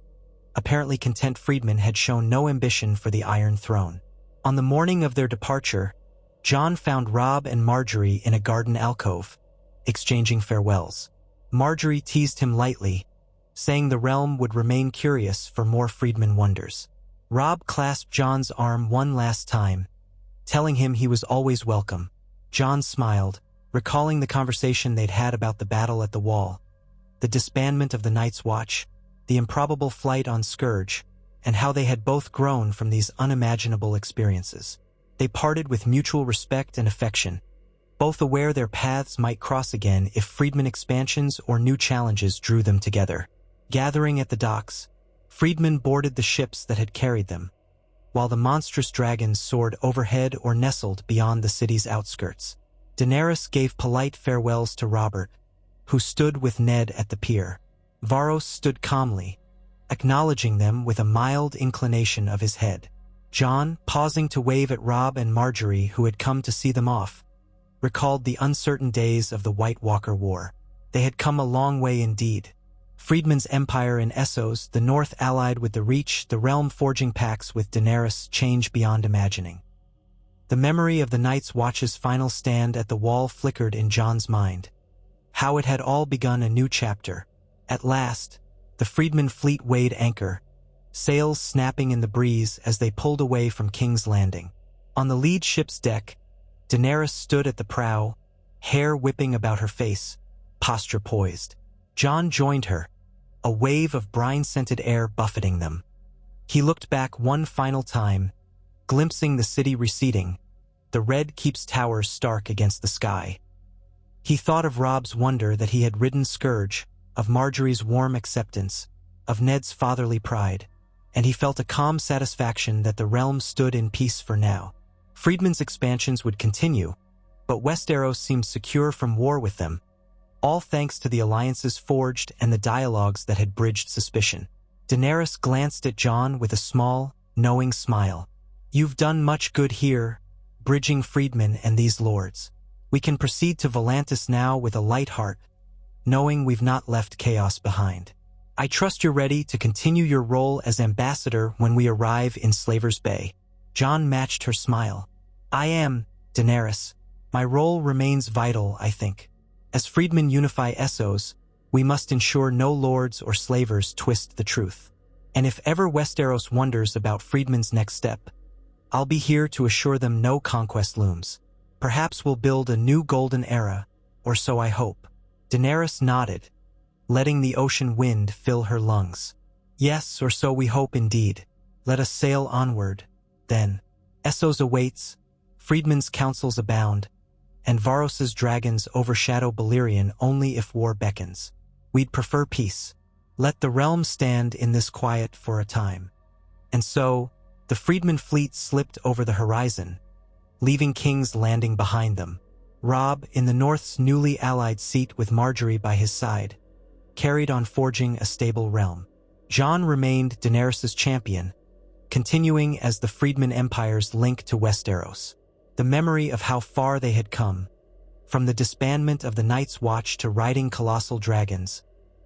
apparently content Fredman had shown no ambition for the Iron Throne. On the morning of their departure, Jon found Robb and Marjorie in a garden alcove, exchanging farewells. Marjorie teased him lightly, saying the realm would remain curious for more Fredman wonders. Robb clasped Jon's arm one last time, telling him he was always welcome. Jon smiled, recalling the conversation they'd had about the battle at the Wall, the disbandment of the Night's Watch, the improbable flight on Scourge, and how they had both grown from these unimaginable experiences. They parted with mutual respect and affection, both aware their paths might cross again if Fredman expansions or new challenges drew them together. Gathering at the docks, Fredman boarded the ships that had carried them, while the monstrous dragons soared overhead or nestled beyond the city's outskirts. Daenerys gave polite farewells to Robert, who stood with Ned at the pier. Varos stood calmly, acknowledging them with a mild inclination of his head. Jon, pausing to wave at Robb and Marjorie who had come to see them off, recalled the uncertain days of the White Walker War. They had come a long way indeed, Fredman's empire in Essos, the North allied with the Reach, the realm forging pacts with Daenerys, change beyond imagining. The memory of the Night's Watch's final stand at the wall flickered in Jon's mind. How it had all begun a new chapter. At last, the Fredman fleet weighed anchor, sails snapping in the breeze as they pulled away from King's Landing. On the lead ship's deck, Daenerys stood at the prow, hair whipping about her face, posture poised. Jon joined her, a wave of brine-scented air buffeting them. He looked back one final time, glimpsing the city receding, the Red Keep's towers stark against the sky. He thought of Robb's wonder that he had ridden Scourge, of Marjorie's warm acceptance, of Ned's fatherly pride, and he felt a calm satisfaction that the realm stood in peace for now. Fredman's expansions would continue, but Westeros seemed secure from war with them, all thanks to the alliances forged and the dialogues that had bridged suspicion. Daenerys glanced at Jon with a small, knowing smile. "You've done much good here, bridging Fredman and these lords. We can proceed to Volantis now with a light heart, knowing we've not left chaos behind. I trust you're ready to continue your role as ambassador when we arrive in Slaver's Bay." Jon matched her smile. "I am, Daenerys. My role remains vital, I think. As Fredman unify Essos, we must ensure no lords or slavers twist the truth. And if ever Westeros wonders about Fredman's next step, I'll be here to assure them no conquest looms. Perhaps we'll build a new golden era, or so I hope." Daenerys nodded, letting the ocean wind fill her lungs. "Yes, or so we hope indeed. Let us sail onward, then. Essos awaits, Fredman's counsels abound, and Varos's dragons overshadow Balerion only if war beckons. We'd prefer peace. Let the realm stand in this quiet for a time." And so, the Fredman fleet slipped over the horizon, leaving King's Landing behind them. Robb, in the North's newly allied seat with Marjorie by his side, carried on forging a stable realm. Jon remained Daenerys' champion, continuing as the Fredman Empire's link to Westeros. The memory of how far they had come, from the disbandment of the Night's Watch to riding colossal dragons,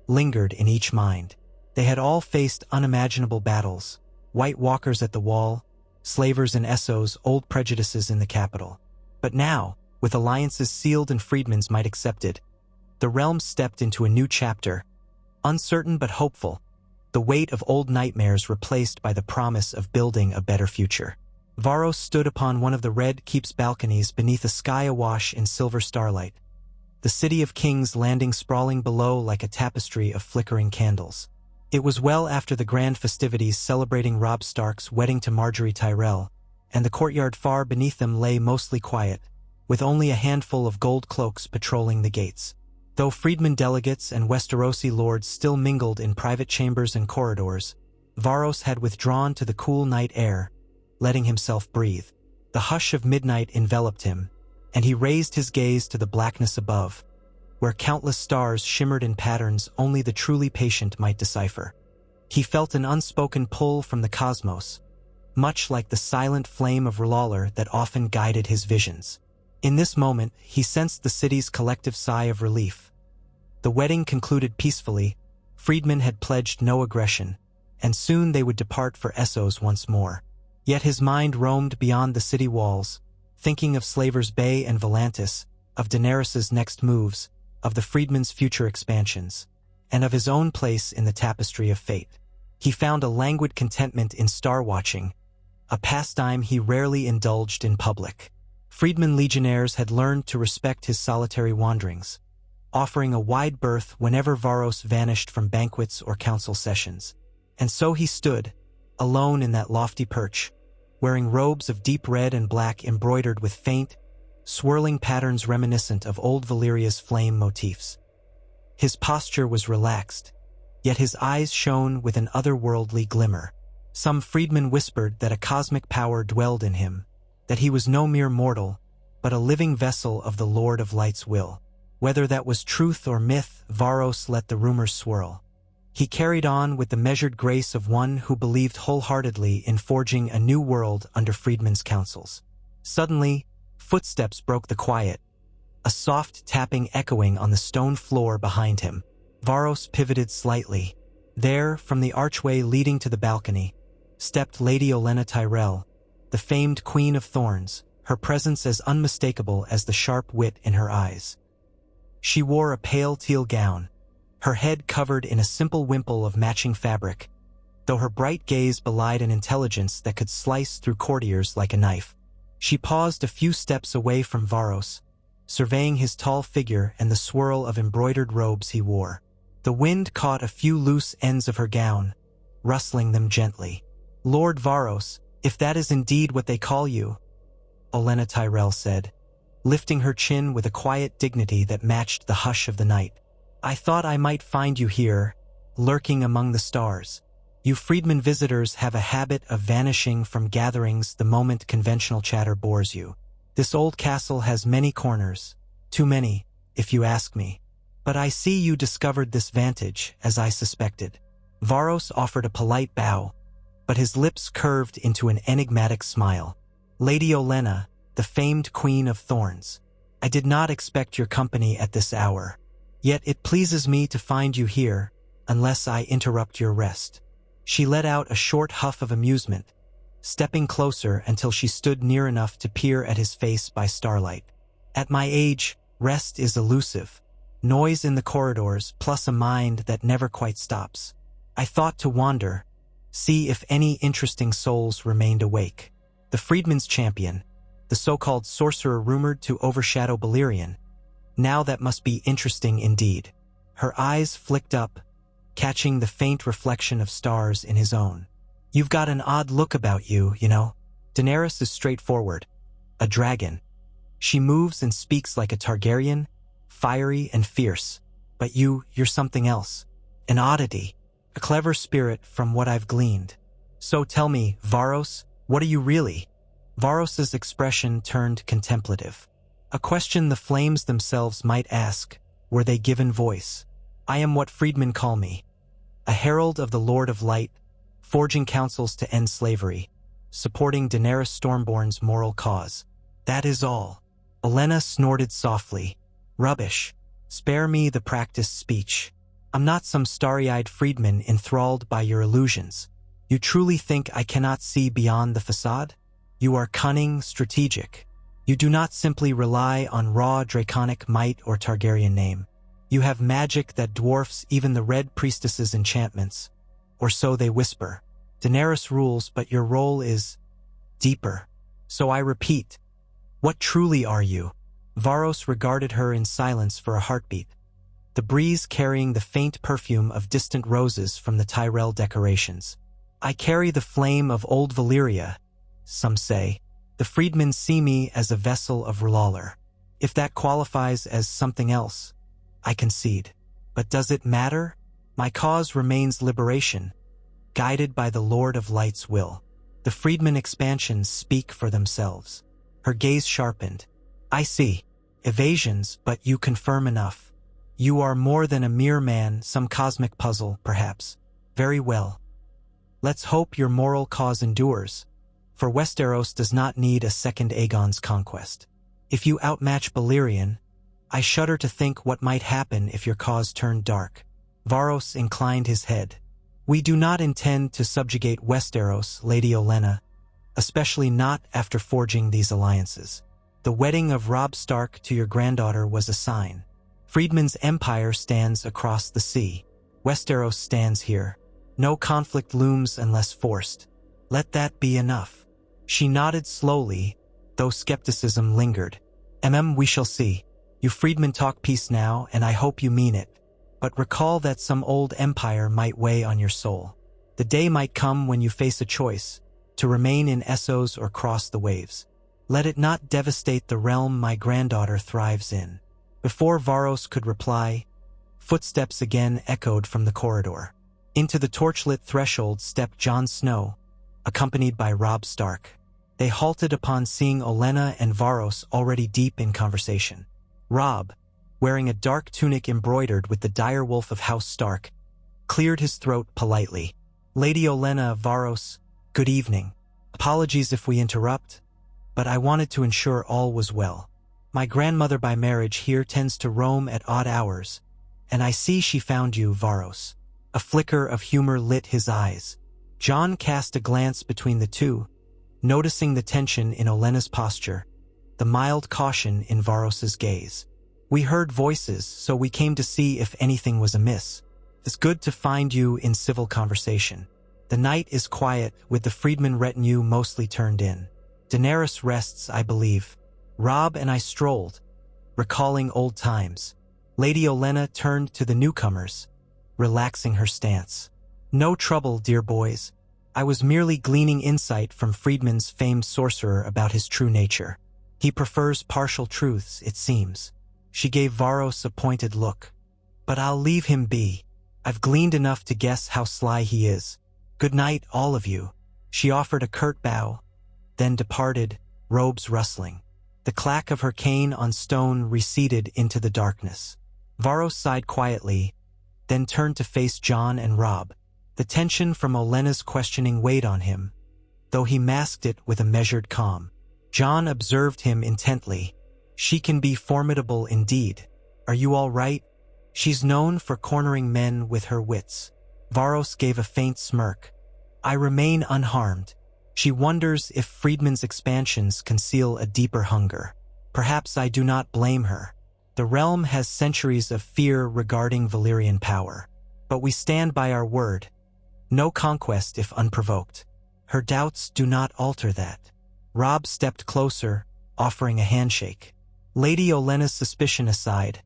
lingered in each mind. They had all faced unimaginable battles, White Walkers at the Wall, slavers in Essos, old prejudices in the capital. But now, with alliances sealed and Fredman's might accepted, the realm stepped into a new chapter, uncertain but hopeful, the weight of old nightmares replaced by the promise of building a better future. Varos stood upon one of the Red Keep's balconies beneath a sky awash in silver starlight, the city of King's Landing sprawling below like a tapestry of flickering candles. It was well after the grand festivities celebrating Robb Stark's wedding to Marjorie Tyrell, and the courtyard far beneath them lay mostly quiet, with only a handful of gold cloaks patrolling the gates. Though Fredman delegates and Westerosi lords still mingled in private chambers and corridors, Varos had withdrawn to the cool night air, letting himself breathe. The hush of midnight enveloped him, and he raised his gaze to the blackness above, where countless stars shimmered in patterns only the truly patient might decipher. He felt an unspoken pull from the cosmos, much like the silent flame of R'hllor that often guided his visions. In this moment, he sensed the city's collective sigh of relief. The wedding concluded peacefully, Fredman had pledged no aggression, and soon they would depart for Essos once more. Yet his mind roamed beyond the city walls, thinking of Slaver's Bay and Volantis, of Daenerys' next moves, of the Fredman's future expansions, and of his own place in the tapestry of fate. He found a languid contentment in star-watching, a pastime he rarely indulged in public. Fredman legionnaires had learned to respect his solitary wanderings, offering a wide berth whenever Varos vanished from banquets or council sessions. And so he stood, alone in that lofty perch, wearing robes of deep red and black embroidered with faint, swirling patterns reminiscent of old Valyria's flame motifs. His posture was relaxed, yet his eyes shone with an otherworldly glimmer. Some Fredman whispered that a cosmic power dwelled in him, that he was no mere mortal, but a living vessel of the Lord of Light's will. Whether that was truth or myth, Varos let the rumors swirl. He carried on with the measured grace of one who believed wholeheartedly in forging a new world under Fredman's counsels. Suddenly, footsteps broke the quiet, a soft tapping echoing on the stone floor behind him. Varos pivoted slightly. There, from the archway leading to the balcony, stepped Lady Olenna Tyrell, the famed Queen of Thorns, her presence as unmistakable as the sharp wit in her eyes. She wore a pale teal gown, her head covered in a simple wimple of matching fabric, though her bright gaze belied an intelligence that could slice through courtiers like a knife. She paused a few steps away from Varos, surveying his tall figure and the swirl of embroidered robes he wore. The wind caught a few loose ends of her gown, rustling them gently. "Lord Varos, if that is indeed what they call you," Olenna Tyrell said, lifting her chin with a quiet dignity that matched the hush of the night. "I thought I might find you here, lurking among the stars. You Fredman visitors have a habit of vanishing from gatherings the moment conventional chatter bores you. This old castle has many corners, too many, if you ask me. But I see you discovered this vantage, as I suspected." Varos offered a polite bow, but his lips curved into an enigmatic smile. "Lady Olenna, the famed Queen of Thorns, I did not expect your company at this hour. Yet it pleases me to find you here, unless I interrupt your rest." She let out a short huff of amusement, stepping closer until she stood near enough to peer at his face by starlight. "At my age, rest is elusive. Noise in the corridors plus a mind that never quite stops. I thought to wander, see if any interesting souls remained awake. The Freedman's champion, the so-called sorcerer rumored to overshadow Balerion. Now that must be interesting indeed." Her eyes flicked up, catching the faint reflection of stars in his own. "You've got an odd look about you, you know. Daenerys is straightforward, a dragon. She moves and speaks like a Targaryen, fiery and fierce. But you're something else. An oddity, a clever spirit from what I've gleaned. So tell me, Varos, what are you really?" Varos's expression turned contemplative. A question the flames themselves might ask, were they given voice. "I am what freedmen call me. A herald of the Lord of Light, forging counsels to end slavery, supporting Daenerys Stormborn's moral cause. That is all." Olenna snorted softly. "Rubbish. Spare me the practiced speech. I'm not some starry-eyed freedman enthralled by your illusions. You truly think I cannot see beyond the facade? You are cunning, strategic. You do not simply rely on raw draconic might or Targaryen name. You have magic that dwarfs even the Red Priestess's enchantments. Or so they whisper. Daenerys rules, but your role is deeper. So I repeat, what truly are you?" Varos regarded her in silence for a heartbeat, the breeze carrying the faint perfume of distant roses from the Tyrell decorations. "I carry the flame of old Valyria, some say. The freedmen see me as a vessel of R'hllor. If that qualifies as something else, I concede. But does it matter? My cause remains liberation, guided by the Lord of Light's will. The freedmen expansions speak for themselves." Her gaze sharpened. "I see. Evasions, but you confirm enough. You are more than a mere man, some cosmic puzzle, perhaps. Very well. Let's hope your moral cause endures, for Westeros does not need a second Aegon's conquest. If you outmatch Balerion, I shudder to think what might happen if your cause turned dark." Varos inclined his head. "We do not intend to subjugate Westeros, Lady Olenna, especially not after forging these alliances. The wedding of Robb Stark to your granddaughter was a sign. Freedman's empire stands across the sea. Westeros stands here. No conflict looms unless forced. Let that be enough." She nodded slowly, though skepticism lingered. We shall see. You freedmen talk peace now, and I hope you mean it. But recall that some old empire might weigh on your soul. The day might come when you face a choice, to remain in Essos or cross the waves. Let it not devastate the realm my granddaughter thrives in." Before Varos could reply, footsteps again echoed from the corridor. Into the torchlit threshold stepped Jon Snow, accompanied by Robb Stark. They halted upon seeing Olenna and Varos already deep in conversation. Robb, wearing a dark tunic embroidered with the direwolf of House Stark, cleared his throat politely. "Lady Olenna, Varos, good evening. Apologies if we interrupt, but I wanted to ensure all was well. My grandmother by marriage here tends to roam at odd hours, And I see she found you, Varos. A flicker of humor lit his eyes. Jon cast a glance between the two, noticing the tension in Olenna's posture, the mild caution in Varos's gaze. We heard voices, so we came to see if anything was amiss. It's good to find you in civil conversation. The night is quiet, with the Fredman retinue mostly turned in. Daenerys rests, I believe. Robb and I strolled, recalling old times. Lady Olenna turned to the newcomers, relaxing her stance. No trouble, dear boys. I was merely gleaning insight from Fredman's famed sorcerer about his true nature. He prefers partial truths, it seems. She gave Varos a pointed look. But I'll leave him be. I've gleaned enough to guess how sly he is. Good night, all of you. She offered a curt bow, then departed, robes rustling. The clack of her cane on stone receded into the darkness. Varos sighed quietly, then turned to face Jon and Robb. The tension from Olenna's questioning weighed on him, though he masked it with a measured calm. Jon observed him intently. She can be formidable indeed. Are you all right? She's known for cornering men with her wits. Varos gave a faint smirk. I remain unharmed. She wonders if Fredman's expansions conceal a deeper hunger. Perhaps I do not blame her. The realm has centuries of fear regarding Valyrian power. But we stand by our word. No conquest if unprovoked. Her doubts do not alter that. Robb stepped closer, offering a handshake. Lady Olenna's suspicion aside,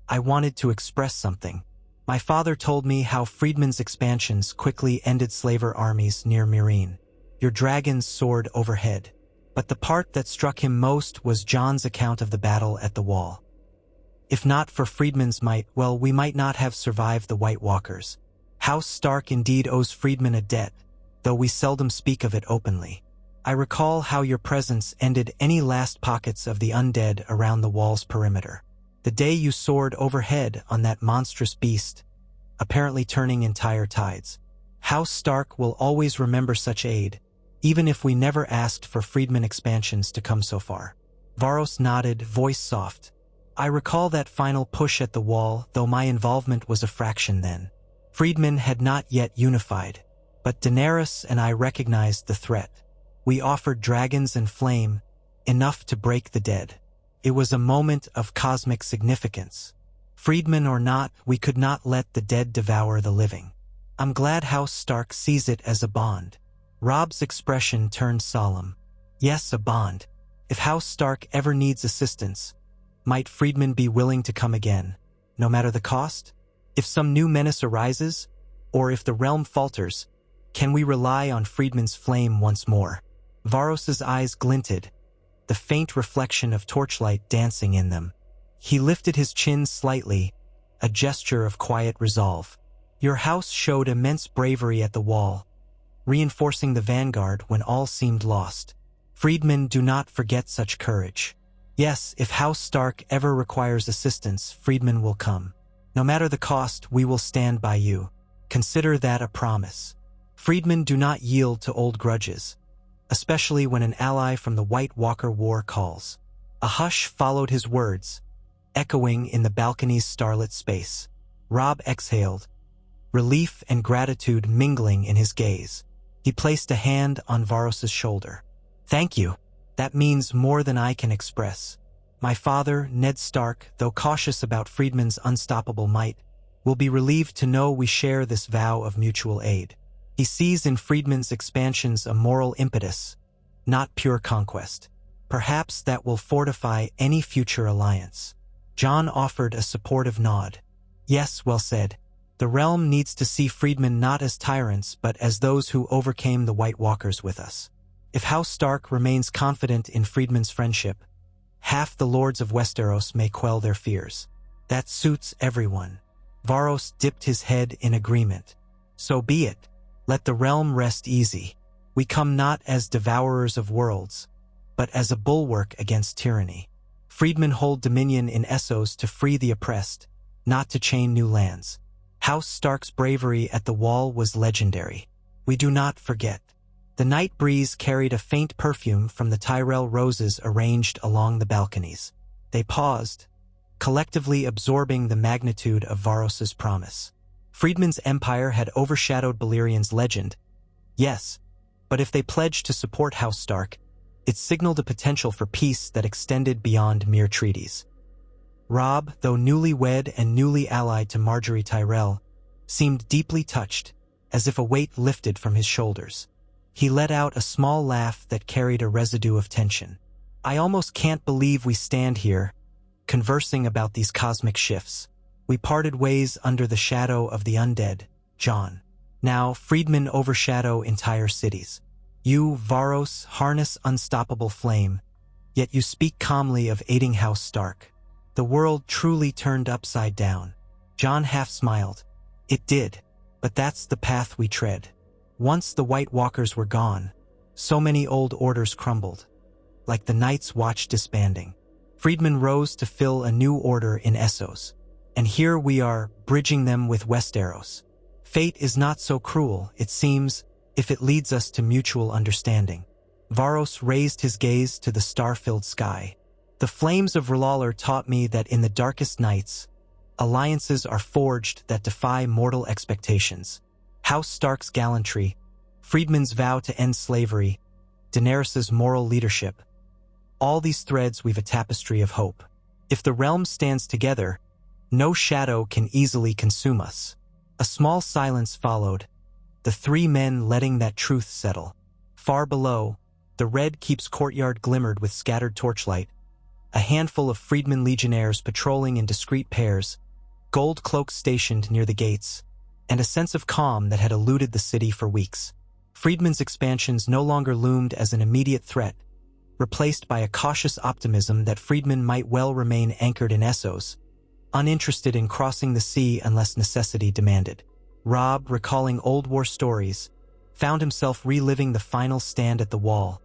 I wanted to express something. My father told me how Fredman's expansions quickly ended slaver armies near Meereen. Your dragons soared overhead. But the part that struck him most was Jon's account of the battle at the Wall. If not for Fredman's might, well, we might not have survived the White Walkers. House Stark indeed owes Fredman a debt, though we seldom speak of it openly. I recall how your presence ended any last pockets of the undead around the wall's perimeter. The day you soared overhead on that monstrous beast, apparently turning entire tides. House Stark will always remember such aid, even if we never asked for Fredman expansions to come so far. Varos nodded, voice soft. I recall that final push at the Wall, though my involvement was a fraction then. Fredman had not yet unified, but Daenerys and I recognized the threat. We offered dragons and flame, enough to break the dead. It was a moment of cosmic significance. Fredman or not, we could not let the dead devour the living. I'm glad House Stark sees it as a bond. Robb's expression turned solemn. Yes, a bond. If House Stark ever needs assistance, might Fredman be willing to come again, no matter the cost? If some new menace arises, or if the realm falters, can we rely on Fredman's flame once more? Varos's eyes glinted, the faint reflection of torchlight dancing in them. He lifted his chin slightly, a gesture of quiet resolve. Your house showed immense bravery at the Wall, reinforcing the vanguard when all seemed lost. Fredman do not forget such courage. Yes, if House Stark ever requires assistance, Fredman will come. No matter the cost, we will stand by you. Consider that a promise. Fredman do not yield to old grudges, especially when an ally from the White Walker War calls. A hush followed his words, echoing in the balcony's starlit space. Robb exhaled, relief and gratitude mingling in his gaze. He placed a hand on Varos's shoulder. Thank you. That means more than I can express. My father, Ned Stark, though cautious about Fredman's unstoppable might, will be relieved to know we share this vow of mutual aid. He sees in Fredman's expansions a moral impetus, not pure conquest. Perhaps that will fortify any future alliance. Jon offered a supportive nod. Yes, well said. The realm needs to see Fredman not as tyrants but as those who overcame the White Walkers with us. If House Stark remains confident in Fredman's friendship, half the lords of Westeros may quell their fears. That suits everyone. Varos dipped his head in agreement. So be it. Let the realm rest easy. We come not as devourers of worlds, but as a bulwark against tyranny. Fredman hold dominion in Essos to free the oppressed, not to chain new lands. House Stark's bravery at the Wall was legendary. We do not forget. The night breeze carried a faint perfume from the Tyrell roses arranged along the balconies. They paused, collectively absorbing the magnitude of Varos's promise. Fredman's empire had overshadowed Balerian's legend, yes, but if they pledged to support House Stark, it signaled a potential for peace that extended beyond mere treaties. Robb, though newly wed and newly allied to Marjorie Tyrell, seemed deeply touched, as if a weight lifted from his shoulders. He let out a small laugh that carried a residue of tension. I almost can't believe we stand here, conversing about these cosmic shifts. We parted ways under the shadow of the undead, Jon. Now, Fredman overshadow entire cities. You, Varos, harness unstoppable flame, yet you speak calmly of aiding House Stark. The world truly turned upside down. Jon half smiled. It did, but that's the path we tread. Once the White Walkers were gone, so many old orders crumbled, like the Night's Watch disbanding. Fredman rose to fill a new order in Essos, and here we are, bridging them with Westeros. Fate is not so cruel, it seems, if it leads us to mutual understanding. Varos raised his gaze to the star-filled sky. The flames of R'hllor taught me that in the darkest nights, alliances are forged that defy mortal expectations. House Stark's gallantry, Fredman's vow to end slavery, Daenerys's moral leadership. All these threads weave a tapestry of hope. If the realm stands together, no shadow can easily consume us. A small silence followed, the three men letting that truth settle. Far below, the Red Keep's courtyard glimmered with scattered torchlight, a handful of Fredman legionnaires patrolling in discreet pairs, gold cloaks stationed near the gates, and a sense of calm that had eluded the city for weeks. Fredman's expansions no longer loomed as an immediate threat, replaced by a cautious optimism that Fredman might well remain anchored in Essos, uninterested in crossing the sea unless necessity demanded. Robb, recalling old war stories, found himself reliving the final stand at the wall,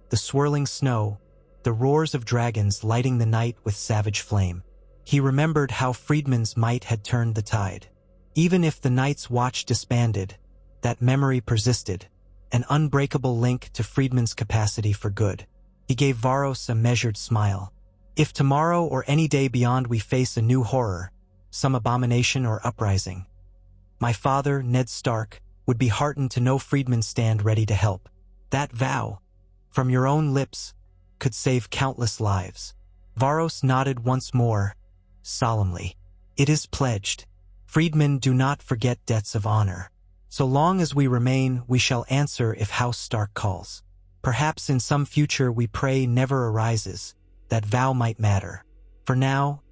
the swirling snow, the roars of dragons lighting the night with savage flame. He remembered how Fredman's might had turned the tide. Even if the Night's Watch disbanded, that memory persisted, an unbreakable link to Fredman's capacity for good. He gave Varos a measured smile. If tomorrow or any day beyond we face a new horror, some abomination or uprising, my father, Ned Stark, would be heartened to know Fredman stand ready to help. That vow, from your own lips, could save countless lives. Varos nodded once more, solemnly. It is pledged. Fredman do not forget debts of honor. So long as we remain, we shall answer if House Stark calls. Perhaps in some future we pray never arises, that vow might matter. For now,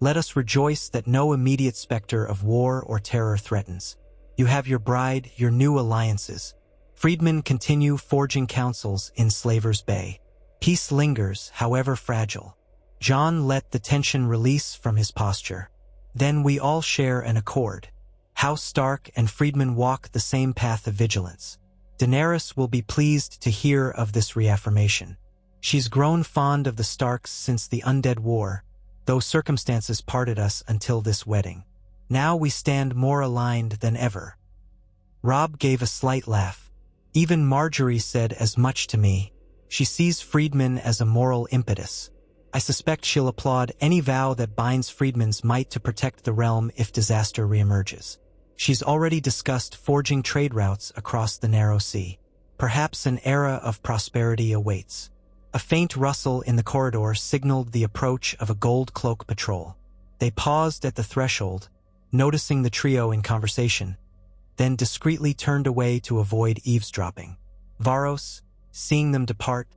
let us rejoice that no immediate specter of war or terror threatens. You have your bride, your new alliances. Fredman continue forging counsels in Slaver's Bay. Peace lingers, however fragile. Jon let the tension release from his posture. Then we all share an accord. House Stark and Fredman walk the same path of vigilance. Daenerys will be pleased to hear of this reaffirmation. She's grown fond of the Starks since the Undead War, though circumstances parted us until this wedding. Now we stand more aligned than ever. Robb gave a slight laugh. Even Marjorie said as much to me. She sees Fredman as a moral impetus. I suspect she'll applaud any vow that binds Fredman's might to protect the realm if disaster reemerges. She's already discussed forging trade routes across the narrow sea. Perhaps an era of prosperity awaits. A faint rustle in the corridor signaled the approach of a gold cloak patrol. They paused at the threshold, noticing the trio in conversation, then discreetly turned away to avoid eavesdropping. Varos, seeing them depart,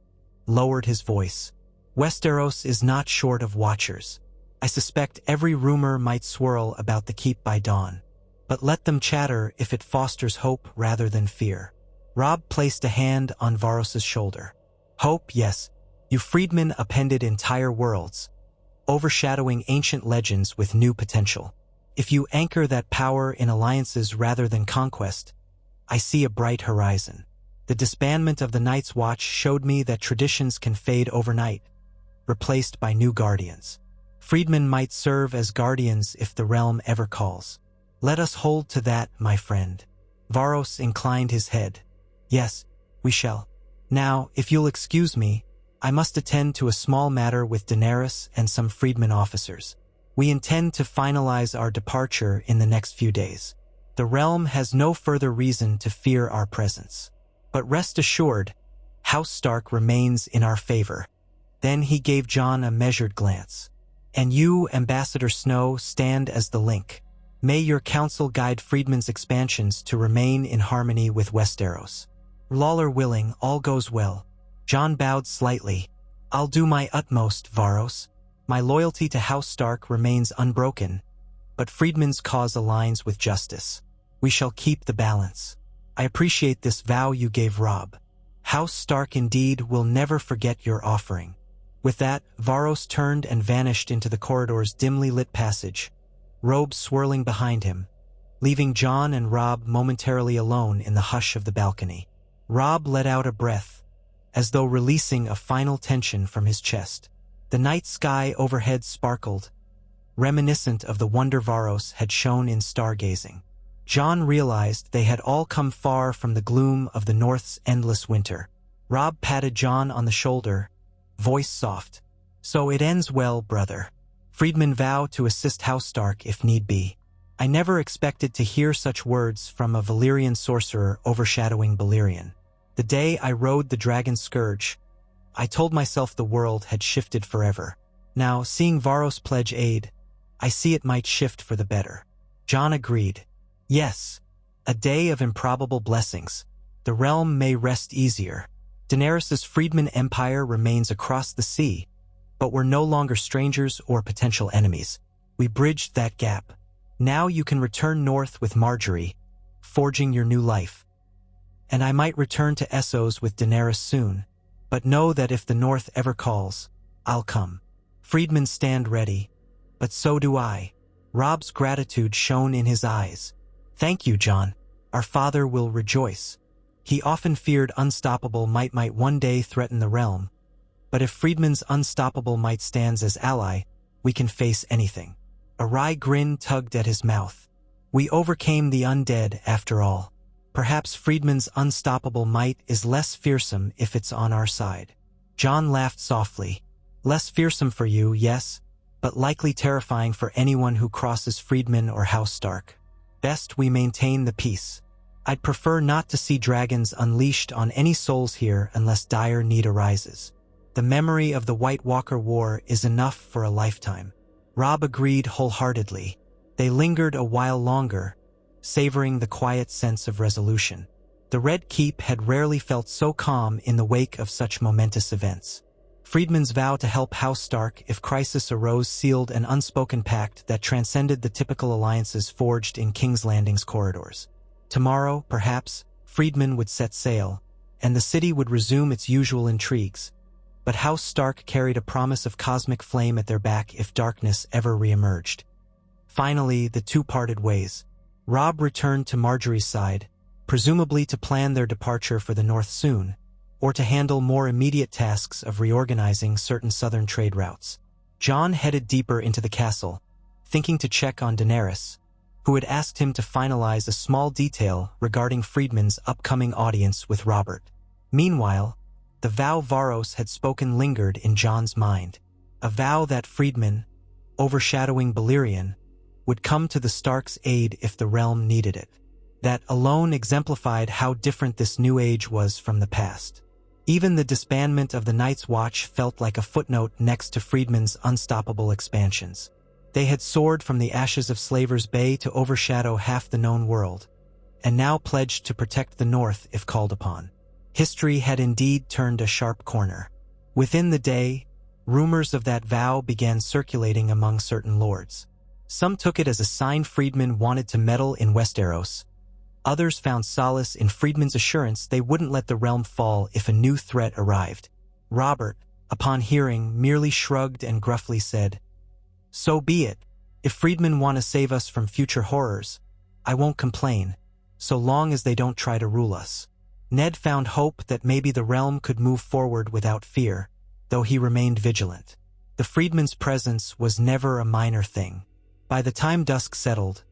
lowered his voice. Westeros is not short of watchers. I suspect every rumor might swirl about the keep by dawn, but let them chatter if it fosters hope rather than fear. Robb placed a hand on Varos's shoulder. Hope, yes. You Fredman appended entire worlds, overshadowing ancient legends with new potential. If you anchor that power in alliances rather than conquest, I see a bright horizon. The disbandment of the Night's Watch showed me that traditions can fade overnight, replaced by new guardians. Fredman might serve as guardians if the realm ever calls. Let us hold to that, my friend. Varos inclined his head. Yes, we shall. Now, if you'll excuse me, I must attend to a small matter with Daenerys and some Fredman officers. We intend to finalize our departure in the next few days. The realm has no further reason to fear our presence. But rest assured, House Stark remains in our favor." Then he gave Jon a measured glance. "And you, Ambassador Snow, stand as the link. May your counsel guide Fredman's expansions to remain in harmony with Westeros. Lawler willing, all goes well." Jon bowed slightly. "I'll do my utmost, Varos. My loyalty to House Stark remains unbroken, but Fredman's cause aligns with justice. We shall keep the balance. I appreciate this vow you gave Robb. House Stark indeed will never forget your offering." With that, Varos turned and vanished into the corridor's dimly lit passage, robes swirling behind him, leaving Jon and Robb momentarily alone in the hush of the balcony. Robb let out a breath, as though releasing a final tension from his chest. The night sky overhead sparkled, reminiscent of the wonder Varos had shown in stargazing. Jon realized they had all come far from the gloom of the North's endless winter. Robb patted Jon on the shoulder, voice soft. "So it ends well, brother. Fredman vowed to assist House Stark if need be. I never expected to hear such words from a Valyrian sorcerer overshadowing Balerion. The day I rode the Dragon Scourge, I told myself the world had shifted forever. Now, seeing Varos pledge aid, I see it might shift for the better." Jon agreed. "Yes, a day of improbable blessings. The realm may rest easier. Daenerys's Fredman empire remains across the sea, but we're no longer strangers or potential enemies. We bridged that gap. Now you can return north with Marjorie, forging your new life. And I might return to Essos with Daenerys soon, but know that if the North ever calls, I'll come. Fredman stand ready, but so do I." Robb's gratitude shone in his eyes. "Thank you, Jon. Our father will rejoice. He often feared unstoppable might one day threaten the realm, but if Fredman's unstoppable might stands as ally, we can face anything." A wry grin tugged at his mouth. "We overcame the undead, after all. Perhaps Fredman's unstoppable might is less fearsome if it's on our side." Jon laughed softly. "Less fearsome for you, yes, but likely terrifying for anyone who crosses Fredman or House Stark. Best we maintain the peace. I'd prefer not to see dragons unleashed on any souls here unless dire need arises. The memory of the White Walker War is enough for a lifetime." Robb agreed wholeheartedly. They lingered a while longer, savoring the quiet sense of resolution. The Red Keep had rarely felt so calm in the wake of such momentous events. Fredman's vow to help House Stark if crisis arose sealed an unspoken pact that transcended the typical alliances forged in King's Landing's corridors. Tomorrow, perhaps, Fredman would set sail, and the city would resume its usual intrigues. But House Stark carried a promise of cosmic flame at their back if darkness ever reemerged. Finally, the two parted ways. Robb returned to Marjorie's side, presumably to plan their departure for the North soon, or to handle more immediate tasks of reorganizing certain southern trade routes. Jon headed deeper into the castle, thinking to check on Daenerys, who had asked him to finalize a small detail regarding Fredman's upcoming audience with Robert. Meanwhile, the vow Varos had spoken lingered in Jon's mind, a vow that Fredman, overshadowing Balerion, would come to the Starks' aid if the realm needed it. That alone exemplified how different this new age was from the past. Even the disbandment of the Night's Watch felt like a footnote next to Fredman's unstoppable expansions. They had soared from the ashes of Slaver's Bay to overshadow half the known world, and now pledged to protect the North if called upon. History had indeed turned a sharp corner. Within the day, rumors of that vow began circulating among certain lords. Some took it as a sign Fredman wanted to meddle in Westeros. Others found solace in Fredman's assurance they wouldn't let the realm fall if a new threat arrived. Robert, upon hearing, merely shrugged and gruffly said, "So be it. If Fredman want to save us from future horrors, I won't complain, so long as they don't try to rule us." Ned found hope that maybe the realm could move forward without fear, though he remained vigilant. The Fredman's presence was never a minor thing. By the time dusk settled,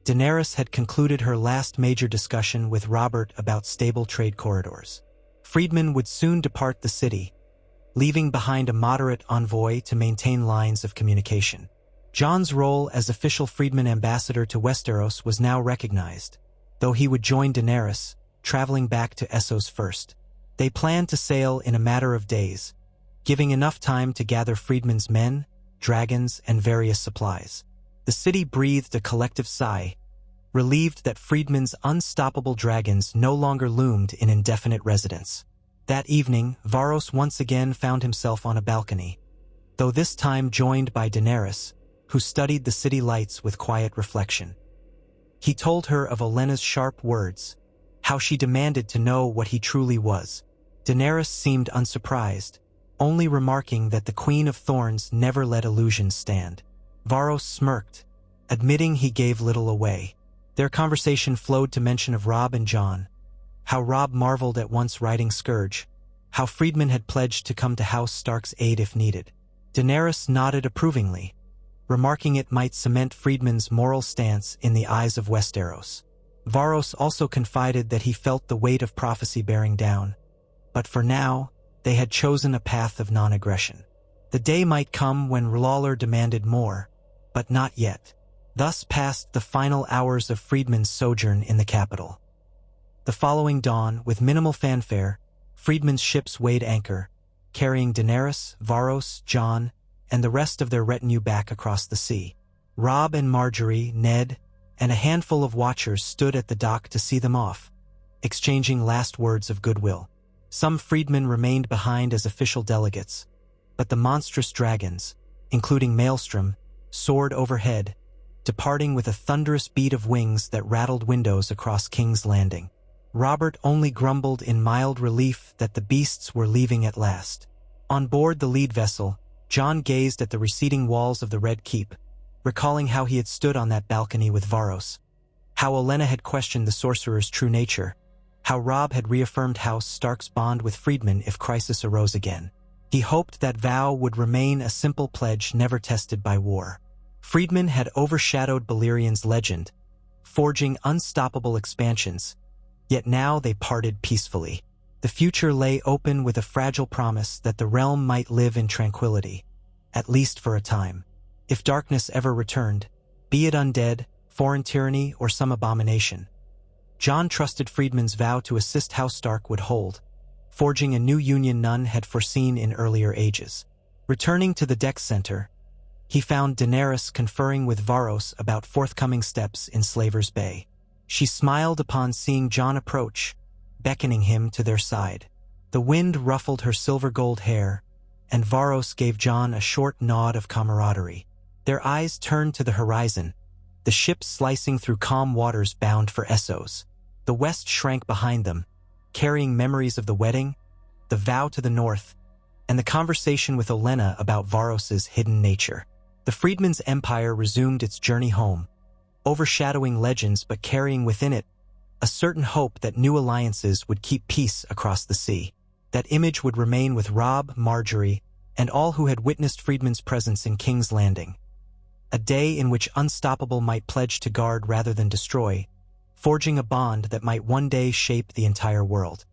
Daenerys had concluded her last major discussion with Robert about stable trade corridors. Fredman would soon depart the city, leaving behind a moderate envoy to maintain lines of communication. Jon's role as official freedman ambassador to Westeros was now recognized, though he would join Daenerys, traveling back to Essos first. They planned to sail in a matter of days, giving enough time to gather freedmen's men, dragons, and various supplies. The city breathed a collective sigh, relieved that freedmen's unstoppable dragons no longer loomed in indefinite residence. That evening, Varros once again found himself on a balcony, though this time joined by Daenerys, who studied the city lights with quiet reflection. He told her of Olenna's sharp words, how she demanded to know what he truly was. Daenerys seemed unsurprised, only remarking that the Queen of Thorns never let illusions stand. Varros smirked, admitting he gave little away. Their conversation flowed to mention of Robb and Jon, how Robb marveled at once riding Scourge, how Fredman had pledged to come to House Stark's aid if needed. Daenerys nodded approvingly, remarking it might cement Fredman's moral stance in the eyes of Westeros. Varros also confided that he felt the weight of prophecy bearing down, but for now, they had chosen a path of non-aggression. The day might come when Lawler demanded more, but not yet. Thus passed the final hours of Fredman's sojourn in the capital. The following dawn, with minimal fanfare, Fredman's ships weighed anchor, carrying Daenerys, Varros, Jon, and the rest of their retinue back across the sea. Robb and Margaery, Ned, and a handful of watchers stood at the dock to see them off, exchanging last words of goodwill. Some freedmen remained behind as official delegates, but the monstrous dragons, including Maelstrom, soared overhead, departing with a thunderous beat of wings that rattled windows across King's Landing. Robert only grumbled in mild relief that the beasts were leaving at last. On board the lead vessel, Jon gazed at the receding walls of the Red Keep, recalling how he had stood on that balcony with Varros, how Olenna had questioned the sorcerer's true nature, how Robb had reaffirmed House Stark's bond with Fredman if crisis arose again. He hoped that vow would remain a simple pledge never tested by war. Fredman had overshadowed Balyrion's legend, forging unstoppable expansions, yet now they parted peacefully. The future lay open with a fragile promise that the realm might live in tranquility, at least for a time. If darkness ever returned, be it undead, foreign tyranny, or some abomination, Jon trusted Fredman's vow to assist House Stark would hold, forging a new union none had foreseen in earlier ages. Returning to the deck center, he found Daenerys conferring with Varros about forthcoming steps in Slaver's Bay. She smiled upon seeing Jon approach, beckoning him to their side. The wind ruffled her silver-gold hair, and Varros gave Jon a short nod of camaraderie. Their eyes turned to the horizon, the ship slicing through calm waters bound for Essos. The west shrank behind them, carrying memories of the wedding, the vow to the north, and the conversation with Olenna about Varros's hidden nature. The Freedman's empire resumed its journey home, overshadowing legends but carrying within it a certain hope that new alliances would keep peace across the sea. That image would remain with Robb, Margaery, and all who had witnessed Fredman's presence in King's Landing. A day in which Unstoppable might pledge to guard rather than destroy, forging a bond that might one day shape the entire world.